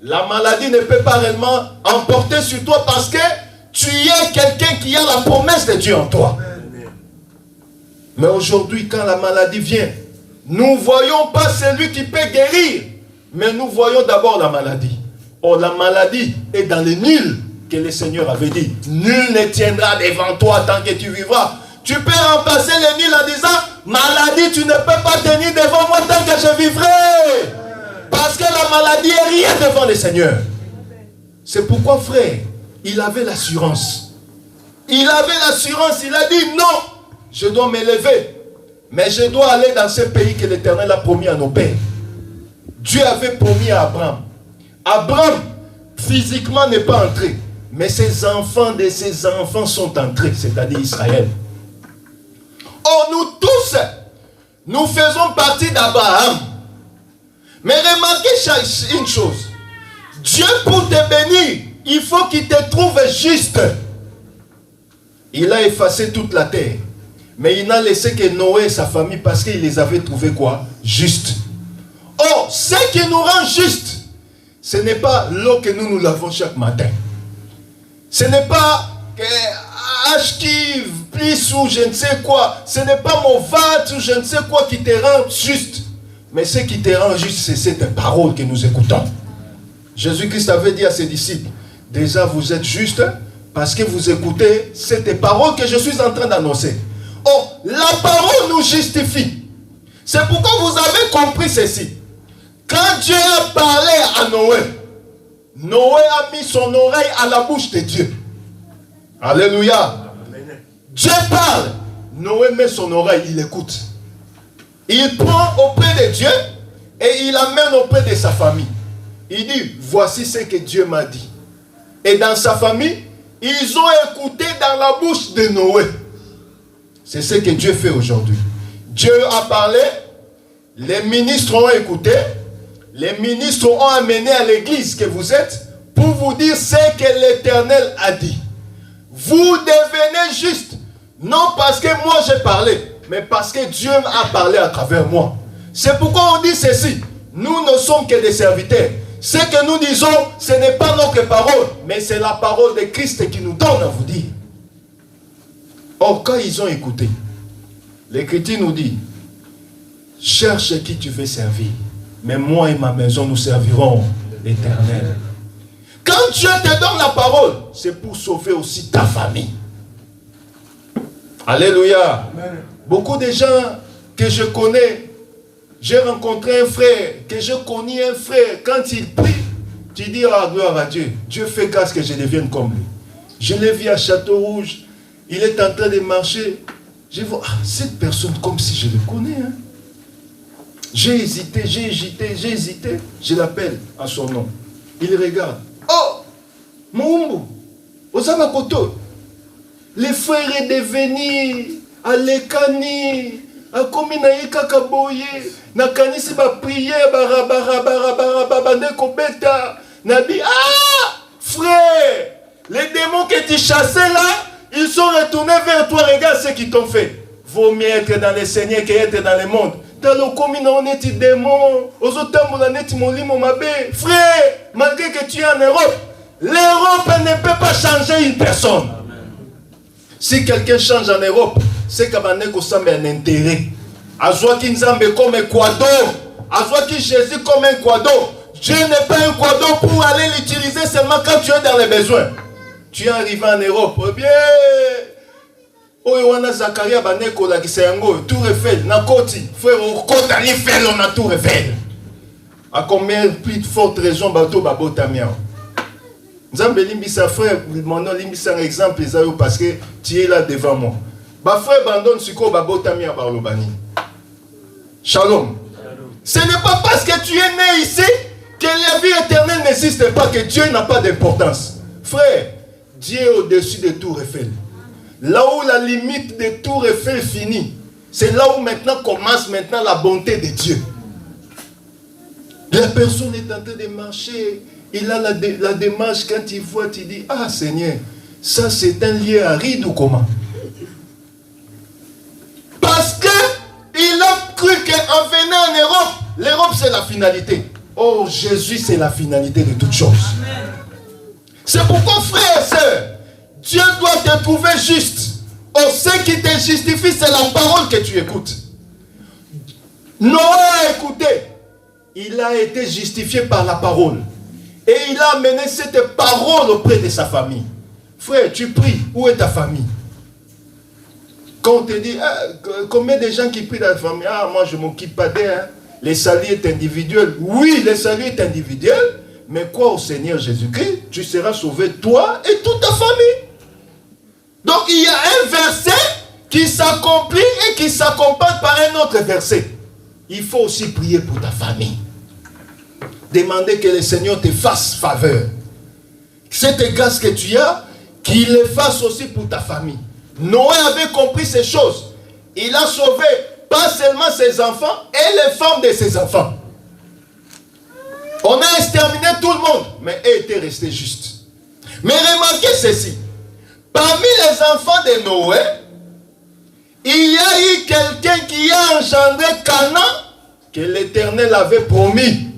la maladie ne peut pas réellement emporter sur toi parce que tu es quelqu'un qui a la promesse de Dieu en toi. Mais aujourd'hui, quand la maladie vient, nous ne voyons pas celui qui peut guérir, mais nous voyons d'abord la maladie. Or, la maladie est dans le nul que le Seigneur avait dit. Nul ne tiendra devant toi tant que tu vivras. Tu peux remplacer le nul en disant, maladie, tu ne peux pas tenir devant moi tant que je vivrai. Parce que la maladie est rien devant le Seigneur. C'est pourquoi, frère, il avait l'assurance. Il avait l'assurance, il a dit, non, je dois m'élever. Mais je dois aller dans ce pays que l'Éternel a promis à nos pères. Dieu avait promis à Abraham. Abraham, physiquement, n'est pas entré. Mais ses enfants de ses enfants sont entrés, c'est-à-dire Israël. Or, nous tous, nous faisons partie d'Abraham. Mais remarquez une chose. Dieu, pour te bénir, il faut qu'il te trouve juste. Il a effacé toute la terre. Mais il n'a laissé que Noé et sa famille parce qu'il les avait trouvés quoi? Juste. Or, ce qui nous rend juste, ce n'est pas l'eau que nous lavons chaque matin. Ce n'est pas Ashkiv, plus ou je ne sais quoi. Ce n'est pas mon vat ou je ne sais quoi qui te rend juste. Mais ce qui te rend juste, c'est cette parole que nous écoutons. Jésus-Christ avait dit à ses disciples, déjà vous êtes justes parce que vous écoutez cette parole que je suis en train d'annoncer. Or, la parole nous justifie. C'est pourquoi vous avez compris ceci. Quand Dieu a parlé à Noé, Noé a mis son oreille à la bouche de Dieu. Alléluia. Dieu parle. Noé met son oreille, il écoute. Il prend auprès de Dieu et il amène auprès de sa famille. Il dit, voici ce que Dieu m'a dit. Et dans sa famille, ils ont écouté dans la bouche de Noé. C'est ce que Dieu fait aujourd'hui. Dieu a parlé, les ministres ont écouté, les ministres ont amené à l'église que vous êtes pour vous dire ce que l'Éternel a dit. Vous devenez juste, non parce que moi j'ai parlé, mais parce que Dieu a parlé à travers moi. C'est pourquoi on dit ceci, nous ne sommes que des serviteurs. Ce que nous disons, ce n'est pas notre parole, mais c'est la parole de Christ qui nous donne à vous dire. Or, quand ils ont écouté, l'Écriture nous dit, cherche qui tu veux servir, mais moi et ma maison, nous servirons l'Éternel. Quand Dieu te donne la parole, c'est pour sauver aussi ta famille. Alléluia. Amen. Beaucoup de gens que je connais, j'ai rencontré un frère, que je connais un frère, quand il prie, tu dis, ah, gloire à Dieu, Dieu fait grâce que je devienne comme lui. Je l'ai vu à Château-Rouge, il est en train de marcher. Je vois, ah, cette personne comme si je le connais. Hein. J'ai hésité, je l'appelle à son nom. Il regarde. Oh, Moumbu, Osamakoto, le frère est devenu à l'Ekani, à Kominaï Kakaboye, Nakanisi ba prière, Kobeta, Nabi, ah, frère, les démons que tu chassais là, ils sont retournés vers toi, regarde ce qu'ils t'ont fait. Vaut mieux être dans le Seigneur qu'être dans le monde. Dans le commune, on est des démons, aux autres, on est mon mabé. Frère, malgré que tu es en Europe, l'Europe ne peut pas changer une personne. Amen. Si quelqu'un change en Europe, c'est qu'il y a un intérêt. Azoaki Nzambe comme Ecuador, Azoaki Jésus comme un Ecuador. Dieu n'est pas un Ecuador pour aller l'utiliser seulement quand tu es dans les besoins. Tu es arrivé en Europe, eh bien, Oyoana Zakaria Baneko la Gisengo, Tour Eiffel, Nakoti, frère, Kota Eiffel, on a Tour Eiffel. À combien plus de fortes raisons bateau Babotamia? Nzambe limbisa frère, mon nom limbisa un exemple parce que tu es là devant moi. Ba frère abandonne suko Babotamia Barlobani. Shalom. Ce n'est pas parce que tu es né ici que la vie éternelle n'existe pas, que Dieu n'a pas d'importance. Frère, Dieu est au-dessus de Tour Eiffel. Là où la limite de Tour Eiffel finit, c'est là où maintenant commence maintenant la bonté de Dieu. La personne est en train de marcher, il a la démarche, quand il voit, il dit, ah Seigneur, ça c'est un lieu aride ou comment? Parce que il a cru qu'en venant en Europe, l'Europe c'est la finalité. Oh, Jésus c'est la finalité de toutes choses. C'est pourquoi, frères et sœurs, Dieu doit te trouver juste. Oh, ce qui te justifie, c'est la parole que tu écoutes. Noé a écouté. Il a été justifié par la parole. Et il a amené cette parole auprès de sa famille. Frère, tu pries. Où est ta famille? Quand on te dit, ah, combien de gens qui prient dans la famille? Ah, moi je ne m'occupe pas d'eux. Hein. Le salut est individuel. Oui, le salut est individuel. Mais quoi au Seigneur Jésus-Christ, tu seras sauvé, toi et toute ta famille. Donc il y a un verset qui s'accomplit et qui s'accompagne par un autre verset. Il faut aussi prier pour ta famille. Demander que le Seigneur te fasse faveur. Cette grâce que tu as, qu'il le fasse aussi pour ta famille. Noé avait compris ces choses. Il a sauvé pas seulement ses enfants et les femmes de ses enfants. On a exterminé tout le monde, mais eux étaient restés justes. Mais remarquez ceci. Parmi les enfants de Noé, il y a eu quelqu'un qui a engendré Canaan que l'Éternel avait promis.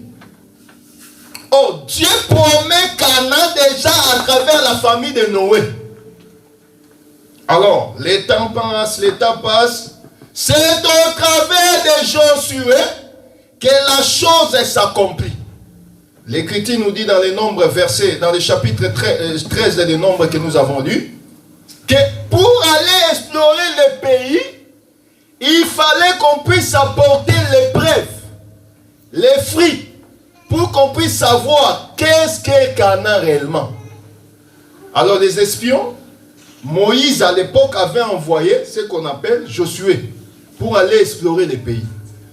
Oh, Dieu promet Canaan déjà à travers la famille de Noé. Alors, les temps passent. C'est au travers de Josué que la chose s'accomplit. L'Écriture nous dit dans les nombres versés, dans le chapitre 13 des nombres que nous avons lus, que pour aller explorer le pays, il fallait qu'on puisse apporter l'épreuve, les fruits, pour qu'on puisse savoir qu'est-ce qu'est Canaan réellement. Alors les espions, Moïse à l'époque avait envoyé ce qu'on appelle Josué pour aller explorer les pays.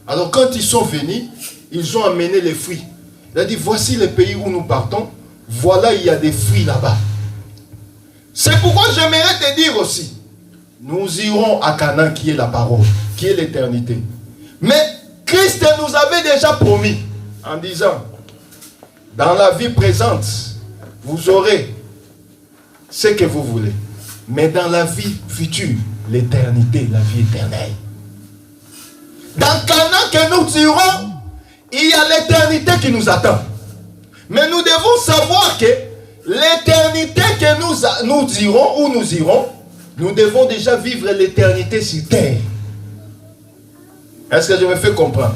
Alors quand ils sont venus, ils ont amené les fruits. Il a dit, voici les pays où nous partons. Voilà, il y a des fruits là-bas. C'est pourquoi j'aimerais te dire aussi, nous irons à Canaan qui est la parole, qui est l'éternité. Mais Christ nous avait déjà promis en disant, dans la vie présente, vous aurez ce que vous voulez. Mais dans la vie future, l'éternité, la vie éternelle. Dans Canaan que nous irons, il y a l'éternité qui nous attend. Mais nous devons savoir que l'éternité que nous irons, où nous irons, nous devons déjà vivre l'éternité sur terre. Est-ce que je me fais comprendre?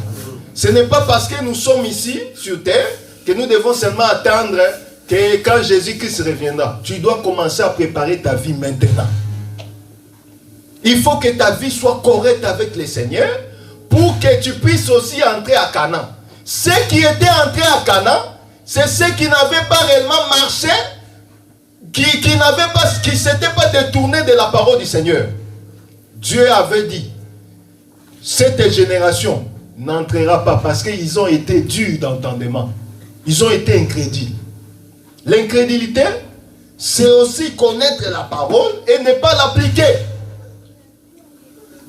Ce n'est pas parce que nous sommes ici, sur terre, que nous devons seulement attendre que quand Jésus-Christ reviendra. Tu dois commencer à préparer ta vie maintenant. Il faut que ta vie soit correcte avec le Seigneur pour que tu puisses aussi entrer à Canaan. Ceux qui étaient entrés à Canaan, c'est ceux qui n'avaient pas réellement marché, qui ne s'étaient pas détournés de la parole du Seigneur. Dieu avait dit, cette génération n'entrera pas parce qu'ils ont été durs d'entendement. Ils ont été incrédules. L'incrédulité, c'est aussi connaître la parole et ne pas l'appliquer.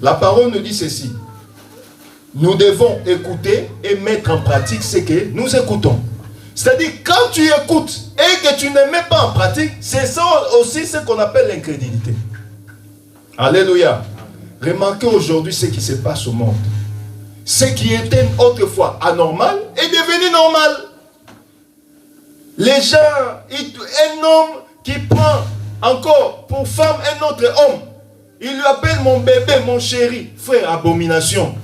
La parole nous dit ceci. Nous devons écouter et mettre en pratique ce que nous écoutons. C'est-à-dire, quand tu écoutes et que tu ne mets pas en pratique, c'est ça aussi ce qu'on appelle l'incrédulité. Alléluia. Remarquez aujourd'hui ce qui se passe au monde. Ce qui était autrefois anormal est devenu normal. Les gens, un homme qui prend encore pour femme un autre homme, il lui appelle mon bébé, mon chéri. Frère, abomination.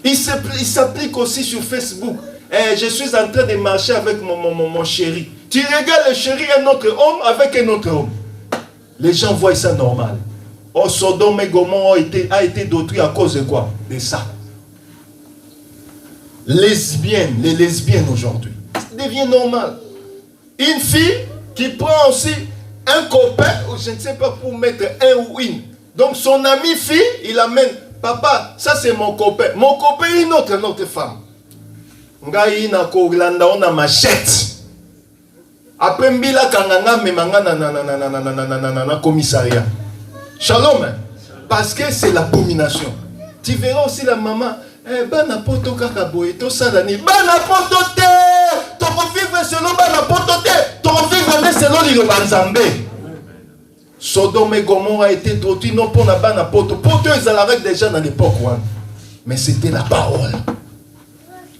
Il s'applique aussi sur Facebook. Je suis en train de marcher avec mon chéri. Tu regardes le chéri un autre homme avec un autre homme. Les gens voient ça normal. Oh, Sodome et Gomorrhe a été détruit à cause de quoi? De ça. Les lesbiennes aujourd'hui. Ça devient normal. Une fille qui prend aussi un copain, ou je ne sais pas, pour mettre un ou une. Donc son ami fille, il amène, papa, ça c'est mon copain. Mon copain, une autre femme. Ngai na Koglanda, on a machette. Après mbila kanganga memanga na commissariat. Shalom. Parce que c'est l'abomination. Tu verras aussi la maman. Bana poto kaka boye to salani. Bana poto te. To vivre selon bana poto te. To vivre selon les banzambe. Sodome et Gomorrhe a été détruit non pour la bana poto. Poto ils allaient avec des gens dans l'époque. Mais c'était la parole.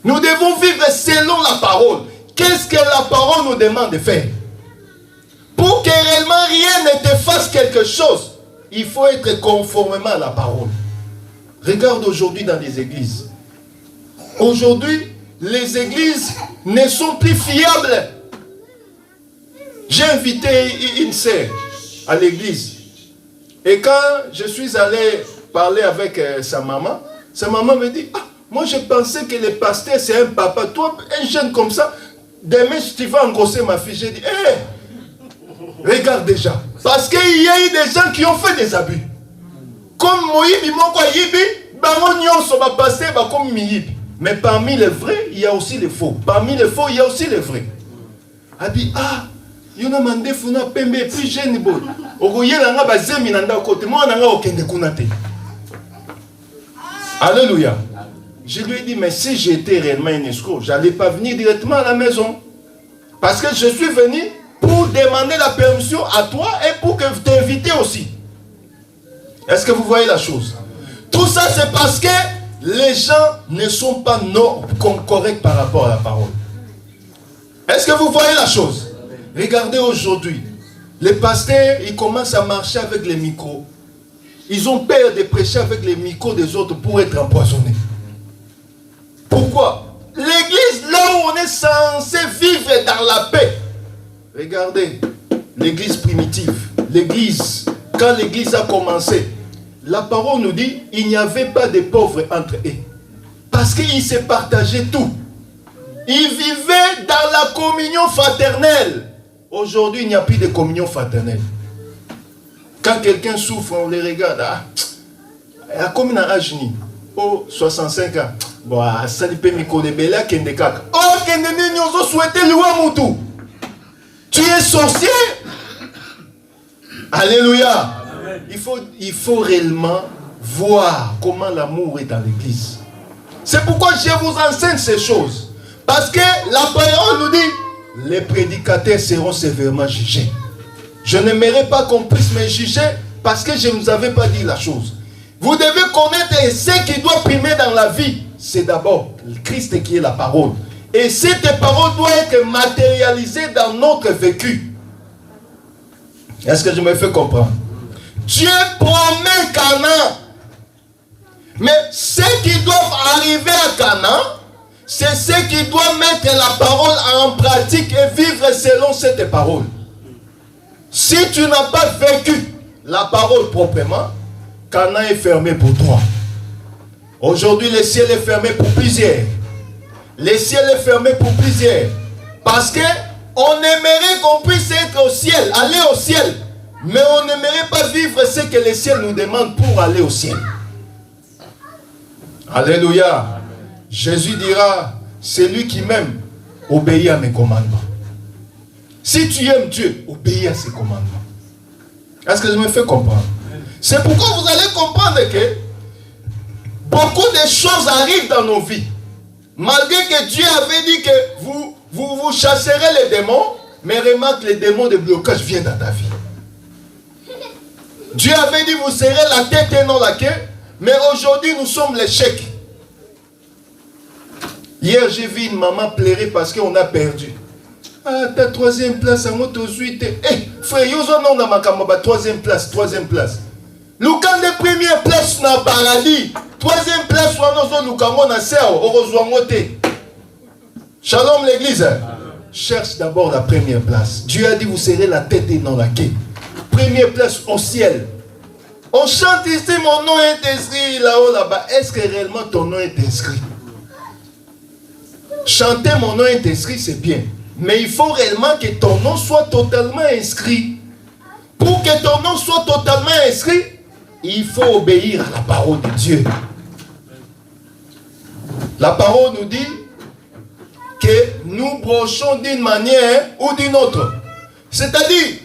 Nous devons vivre selon la parole. Qu'est-ce que la parole nous demande de faire? Pour que réellement rien ne te fasse quelque chose, il faut être conformément à la parole. Regarde aujourd'hui dans les églises. Aujourd'hui, les églises ne sont plus fiables. J'ai invité une sœur à l'église. Et quand je suis allé parler avec sa maman me dit, ah, moi je pensais que le pasteur c'est un papa. Toi, un jeune comme ça, demain tu vas engrosser ma fille. J'ai dit, hé, regarde déjà. Parce qu'il y a eu des gens qui ont fait des abus. Comme Moïbi, mais parmi les vrais, il y a aussi les faux. Parmi les faux, il y a aussi les vrais. Elle dit, ah, il y a un des fous, plus jeune. Alléluia. Je lui ai dit, mais si j'étais réellement un escroc, je n'allais pas venir directement à la maison. Parce que je suis venu pour demander la permission à toi et pour que t'inviter aussi. Est-ce que vous voyez la chose? Tout ça, c'est parce que les gens ne sont pas corrects par rapport à la parole. Est-ce que vous voyez la chose? Regardez aujourd'hui, les pasteurs, ils commencent à marcher avec les micros. Ils ont peur de prêcher avec les micros des autres pour être empoisonnés. Pourquoi? L'église, là où on est censé vivre dans la paix. Regardez, l'église primitive, l'église, quand l'église a commencé, la parole nous dit, il n'y avait pas de pauvres entre eux. Parce qu'ils se partageaient tout. Ils vivaient dans la communion fraternelle. Aujourd'hui, il n'y a plus de communion fraternelle. Quand quelqu'un souffre, on les regarde. Ah, comme un âge ni. Oh, 65 ans. Bon, ça lui peut me coller bella kende kaka. Oh, kende ni nous souhaité louer moutou. Tu es sorcier. Alléluia. Il faut réellement voir comment l'amour est dans l'église. C'est pourquoi je vous enseigne ces choses. Parce que la parole nous dit, les prédicateurs seront sévèrement jugés. Je n'aimerais pas qu'on puisse me juger parce que je ne vous avais pas dit la chose. Vous devez connaître ce qui doit primer dans la vie. C'est d'abord le Christ qui est la parole. Et cette parole doit être matérialisée dans notre vécu. Est-ce que je me fais comprendre? Dieu promet Canaan. Mais ceux qui doivent arriver à Canaan, c'est ceux qui doivent mettre la parole en pratique et vivre selon cette parole. Si tu n'as pas vécu la parole proprement, Canaan est fermé pour toi. Aujourd'hui, le ciel est fermé pour plusieurs. Le ciel est fermé pour plusieurs. Parce que on aimerait qu'on puisse être au ciel, aller au ciel. Mais on n'aimerait pas vivre ce que le ciel nous demande pour aller au ciel. Alléluia. Jésus dira, celui qui m'aime obéit à mes commandements. Si tu aimes Dieu, obéis à ses commandements. Est-ce que je me fais comprendre? C'est pourquoi vous allez comprendre que beaucoup de choses arrivent dans nos vies. Malgré que Dieu avait dit que vous chasserez les démons, mais remarque, les démons de blocage viennent dans ta vie. Dieu avait dit vous serez la tête et non la queue, mais aujourd'hui nous sommes l'échec. Hier j'ai vu une maman pleurer parce qu'on a perdu. Ah, ta troisième place à moto 8. Eh, frère, yozo non na makamaba troisième place. Le camp de première place na paradis. Troisième place soit nous lukango na seo orozwangote. Shalom l'église. Cherche d'abord la première place. Dieu a dit vous serez la tête et non la queue. Première place au ciel. On chante ici mon nom est inscrit là-haut là-bas. Est-ce que réellement ton nom est inscrit? Chanter mon nom est inscrit, c'est bien. Mais il faut réellement que ton nom soit totalement inscrit. Pour que ton nom soit totalement inscrit, il faut obéir à la parole de Dieu. La parole nous dit que nous brochons d'une manière ou d'une autre. C'est-à-dire,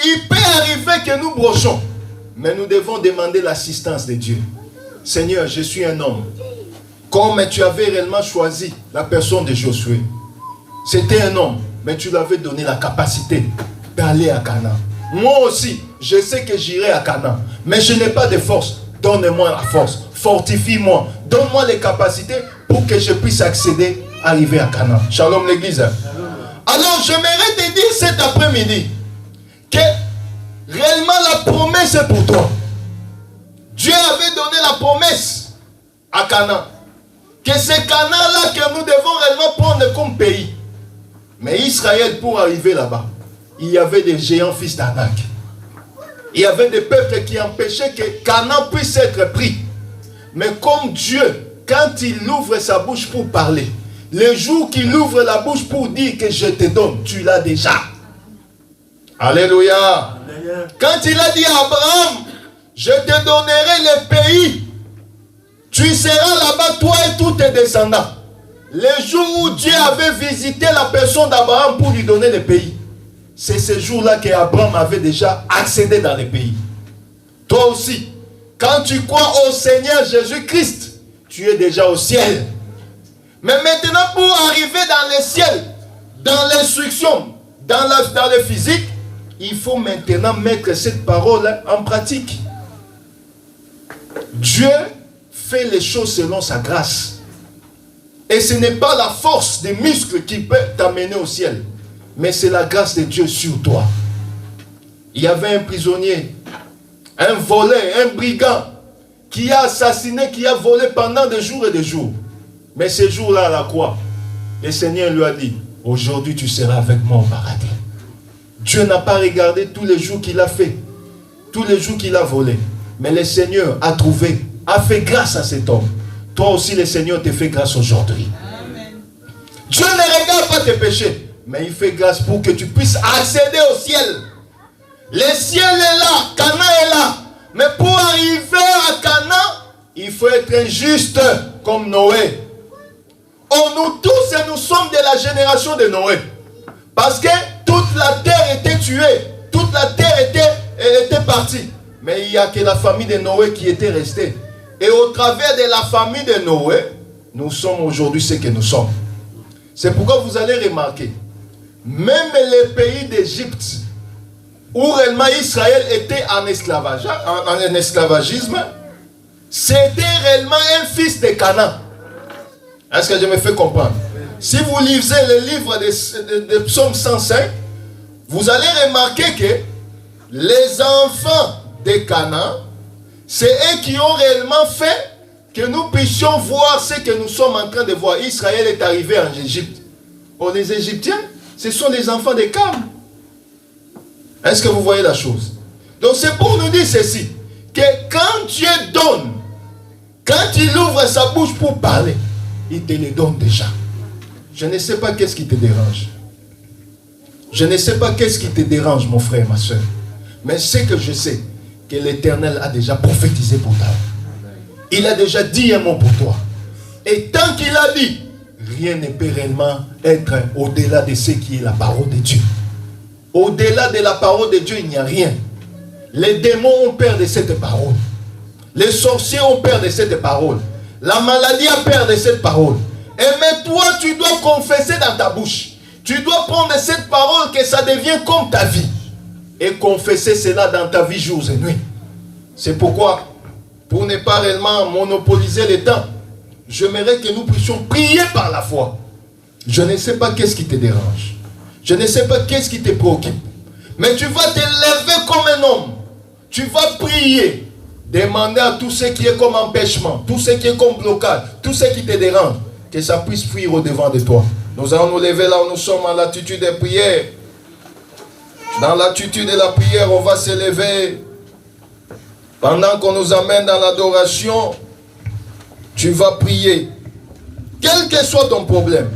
il peut arriver que nous brochons, mais nous devons demander l'assistance de Dieu. Seigneur, je suis un homme. Comme tu avais réellement choisi la personne de Josué. C'était un homme, mais tu lui avais donné la capacité d'aller à Canaan. Moi aussi, je sais que j'irai à Canaan, mais je n'ai pas de force. Donne-moi la force, fortifie-moi, donne-moi les capacités pour que je puisse accéder, arriver à Canaan. Shalom l'église. Alors, j'aimerais te dire cet après-midi que réellement la promesse est pour toi. Dieu avait donné la promesse à Canaan. Que c'est Canaan-là que nous devons réellement prendre comme pays. Mais Israël, pour arriver là-bas, il y avait des géants fils d'Anak. Il y avait des peuples qui empêchaient que Canaan puisse être pris. Mais comme Dieu, quand il ouvre sa bouche pour parler, le jour qu'il ouvre la bouche pour dire que je te donne, tu l'as déjà. Alléluia. Quand il a dit à Abraham, je te donnerai le pays. Tu seras là-bas, toi et tous tes descendants. Le jour où Dieu avait visité la personne d'Abraham pour lui donner le pays, c'est ce jour-là qu'Abraham avait déjà accédé dans le pays. Toi aussi, quand tu crois au Seigneur Jésus-Christ, tu es déjà au ciel. Mais maintenant, pour arriver dans le ciel, dans l'instruction, dans le physique, il faut maintenant mettre cette parole en pratique. Dieu fait les choses selon sa grâce. Et ce n'est pas la force des muscles qui peut t'amener au ciel, mais c'est la grâce de Dieu sur toi. Il y avait un prisonnier, un voleur, un brigand, qui a assassiné, qui a volé pendant des jours et des jours. Mais ce jour-là, à la croix, le Seigneur lui a dit, aujourd'hui tu seras avec moi au paradis. Dieu n'a pas regardé tous les jours qu'il a fait, tous les jours qu'il a volé. Mais le Seigneur a trouvé, a fait grâce à cet homme. Toi aussi, le Seigneur te fait grâce aujourd'hui. Dieu ne regarde pas tes péchés, mais il fait grâce pour que tu puisses accéder au ciel. Le ciel est là, Canaan est là. Mais pour arriver à Canaan, il faut être juste comme Noé. Nous tous, nous sommes de la génération de Noé. Parce que toute la terre était tuée. Toute la terre était partie. Mais il n'y a que la famille de Noé qui était restée. Et au travers de la famille de Noé, nous sommes aujourd'hui ce que nous sommes. C'est pourquoi vous allez remarquer, même les pays d'Égypte, où réellement Israël était en esclavagisme, c'était réellement un fils de Canaan. Est-ce que je me fais comprendre? Si vous lisez le livre de Psaume 105, vous allez remarquer que les enfants de Canaan, c'est eux qui ont réellement fait que nous puissions voir ce que nous sommes en train de voir. Israël est arrivé en Égypte. Oh, les Égyptiens, ce sont des enfants de Cam. Est-ce que vous voyez la chose? Donc c'est pour nous dire ceci, que quand Dieu donne, quand il ouvre sa bouche pour parler, il te le donne déjà. Je ne sais pas qu'est-ce qui te dérange. Je ne sais pas qu'est-ce qui te dérange, mon frère, ma soeur. Mais ce que je sais, que l'Éternel a déjà prophétisé pour toi. Il a déjà dit un mot pour toi. Et tant qu'il a dit, rien ne peut réellement être au-delà de ce qui est la parole de Dieu. Au-delà de la parole de Dieu, il n'y a rien. Les démons ont peur de cette parole. Les sorciers ont peur de cette parole. La maladie a peur de cette parole. Et mais toi, tu dois confesser dans ta bouche. Tu dois prendre cette parole que ça devient comme ta vie. Et confesser cela dans ta vie jours et nuits. C'est pourquoi, pour ne pas réellement monopoliser le temps, j'aimerais que nous puissions prier par la foi. Je ne sais pas qu'est-ce qui te dérange. Je ne sais pas qu'est-ce qui te préoccupe. Mais tu vas te lever comme un homme. Tu vas prier. Demander à tout ce qui est comme empêchement, tout ce qui est comme blocage, tout ce qui te dérange, que ça puisse fuir au devant de toi. Nous allons nous lever là où nous sommes en l'attitude de prière. Dans l'attitude de la prière, on va se lever. Pendant qu'on nous amène dans l'adoration, tu vas prier. Quel que soit ton problème,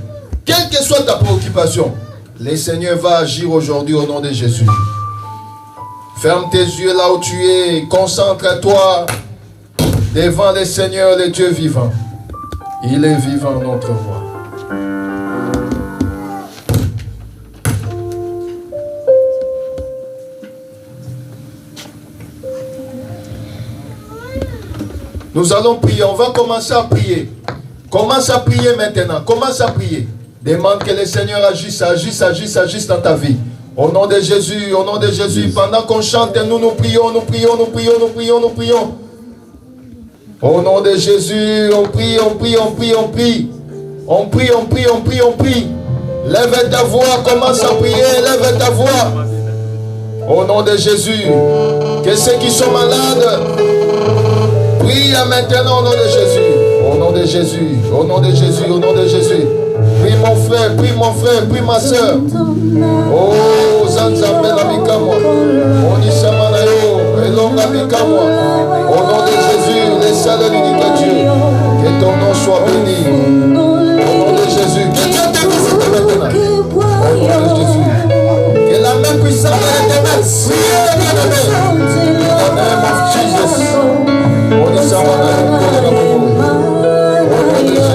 quelle que soit ta préoccupation, le Seigneur va agir aujourd'hui au nom de Jésus. Ferme tes yeux là où tu es. Concentre-toi devant le Seigneur, le Dieu vivant. Il est vivant, notre roi. Nous allons prier. On va commencer à prier. Commence à prier maintenant. Commence à prier. Demande que le Seigneur agisse dans ta vie. Au nom de Jésus, pendant qu'on chante, nous prions. Au nom de Jésus, on prie. Lève ta voix, commence à prier, lève ta voix. Au nom de Jésus, que ceux qui sont malades, prie maintenant au nom de Jésus. Au nom de Jésus. Prie mon frère, prie ma soeur. Oh, Zanzambe na mikamwa. Onisama na yo, elonga mikamwa. Au nom de Jésus, les salles l'unique Dieu. Que ton nom soit béni. Au nom de Jésus, que Dieu te visite maintenant. Au nom de Jésus. Que la main puissante de l'Éternel prie bien-aimé. In the name of Jesus. Onisama na yo, au nom de Jésus.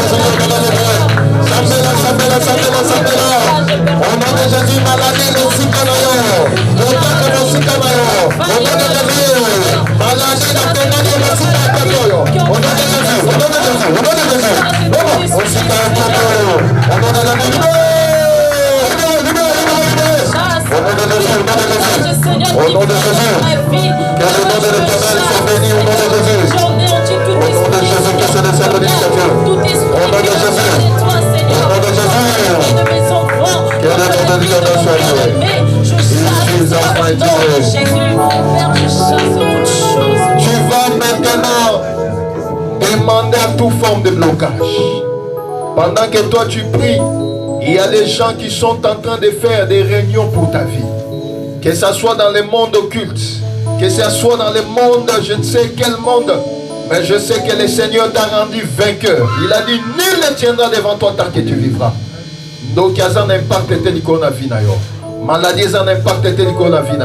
Au nom de Jésus, maladie, le sikanayo. Le peuple de sikanayo. Au nom de Jésus, maladie, la ténèbre, le sikanayo. Au nom de Jésus, au nom de Jésus, au nom de Jésus. Au sikanayo. Au nom de Jésus. Au nom de Jésus, que le nom de l'Éternel soit béni au nom de Jésus. Au nom de Jésus, que ce ne soit béni que Dieu. Au nom de Jésus, au nom de Jésus, que le nom de l'Éternel soit loué. Tu vas maintenant demander à toute forme de blocage. Pendant que toi tu pries, il y a des gens qui sont en train de faire des réunions pour ta vie. Que ce soit dans le monde occulte, que ce soit dans le monde, je ne sais quel monde, mais je sais que le Seigneur t'a rendu vainqueur. Il a dit, nul ne tiendra devant toi tant que tu vivras. Donc, il y a un impact de la vie. Maladie, il y a un impact de la vie.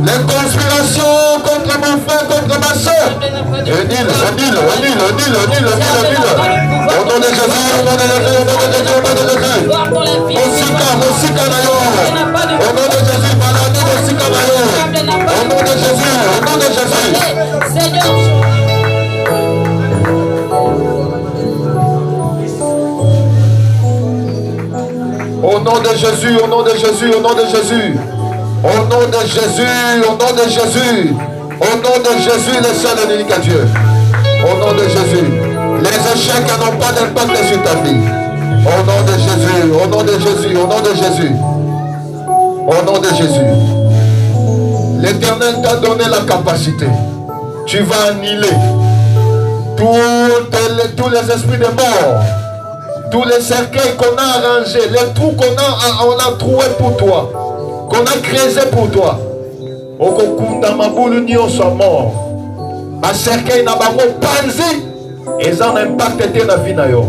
Les conspirations contre mon frère, contre ma soeur. Nul. Au nom de Jésus, au nom de Jésus, au nom de Jésus, au nom de Jésus. Au nom de Jésus, maladie, au nom de Jésus, au nom de Jésus. Au nom de Jésus, au nom de Jésus, au nom de Jésus. Au nom de Jésus, au nom de Jésus. Au nom de Jésus, le seul et unique Dieu. Au nom de Jésus. Les échecs n'ont pas d'impact sur ta vie. Au nom de Jésus, au nom de Jésus, au nom de Jésus. Au nom de Jésus. L'Éternel t'a donné la capacité. Tu vas annihiler tous les esprits de mort. Tous les cercueils qu'on a arrangés, les trous qu'on a troués pour toi, qu'on a creusés pour toi. Okokunda mabulu nyonso mort. Ma cercueil na bango panzi, ils ont impact été na vie na yo.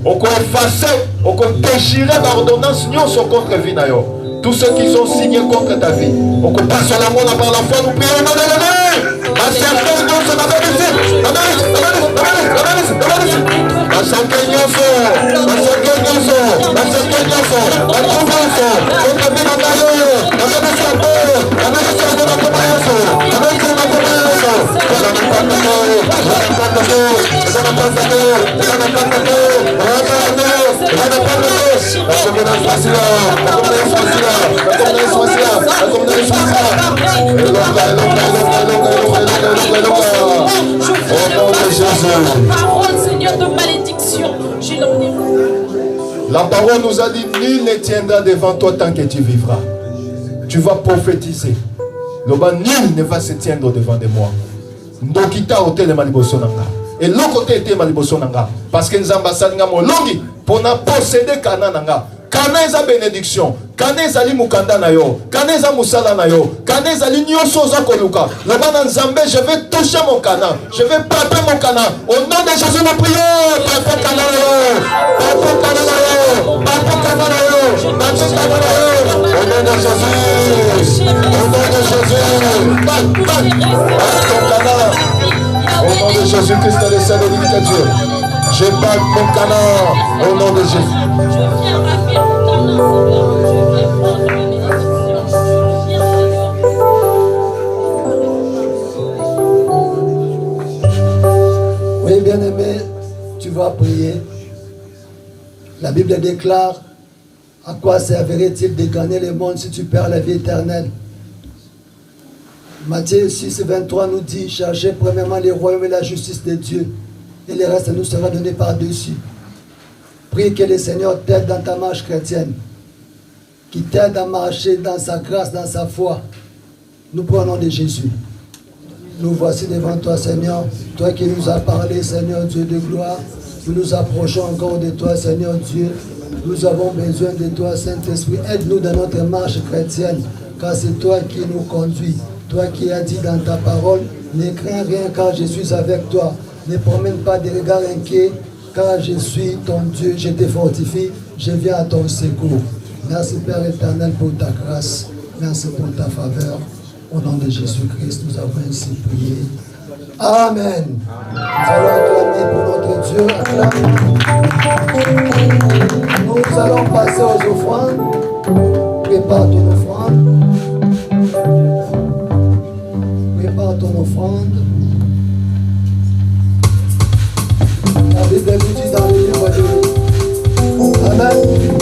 Oko effacer, oko déchirer l'ordonnance nyonso contre vie na yo. Tous ceux qui sont signés contre ta vie. Oko passe la mort par la foi, nous prions au nom de Jésus. Ma cercueil nyonso na bébé. La parole nous a dit, nul ne tiendra devant toi tant que tu vivras. Tu vas prophétiser. Le bas, nul ne va se tiendre devant de moi. Ndokita hôtel maliboso nanga. Et l'autre côté était maliboso nanga. Parce que nous ambassades nga molongi pour na posséder Kana nanga. Kana eza bénédiction. Kana eza li mukanda na yo. Kana eza musala na yo. Kana eza li nyoso za koluka. Le bas dans Zambé, je vais toucher mon Kana. Je vais palper mon Kana. Au nom de Jésus, nous prions. Palper Kana na yo. Palper Kana na yo. Palper Kana na yo. Palper Kana na yo. Au nom de Jésus. Au nom de Jésus. Palper ton Kana. Au nom de Jésus-Christ, le Saint de Dieu. Je bats mon Kana. Au nom de Jésus. Oui, bien-aimé, tu vas prier. La Bible déclare, à quoi servirait-il de gagner le monde si tu perds la vie éternelle? Matthieu 6, 23 nous dit, cherchez premièrement les royaumes et la justice de Dieu, et le reste nous sera donné par-dessus. Prie que le Seigneur t'aide dans ta marche chrétienne, qu'il t'aide à marcher dans sa grâce, dans sa foi. Nous prenons de Jésus. Nous voici devant toi, Seigneur, toi qui nous as parlé, Seigneur Dieu de gloire. Nous nous approchons encore de toi, Seigneur Dieu. Nous avons besoin de toi, Saint-Esprit. Aide-nous dans notre marche chrétienne, car c'est toi qui nous conduis. Toi qui as dit dans ta parole, ne crains rien car je suis avec toi. Ne promène pas de regards inquiets, car je suis ton Dieu. Je te fortifie, je viens à ton secours. Merci Père éternel pour ta grâce. Merci pour ta faveur. Au nom de Jésus-Christ, nous avons ainsi prié. Amen. Nous allons acclamer pour notre Dieu. Acclamer. Nous allons passer aux offrandes. Prépare ton offrande. Prépare ton offrande. La Bible nous dit dans le livre de... Amen.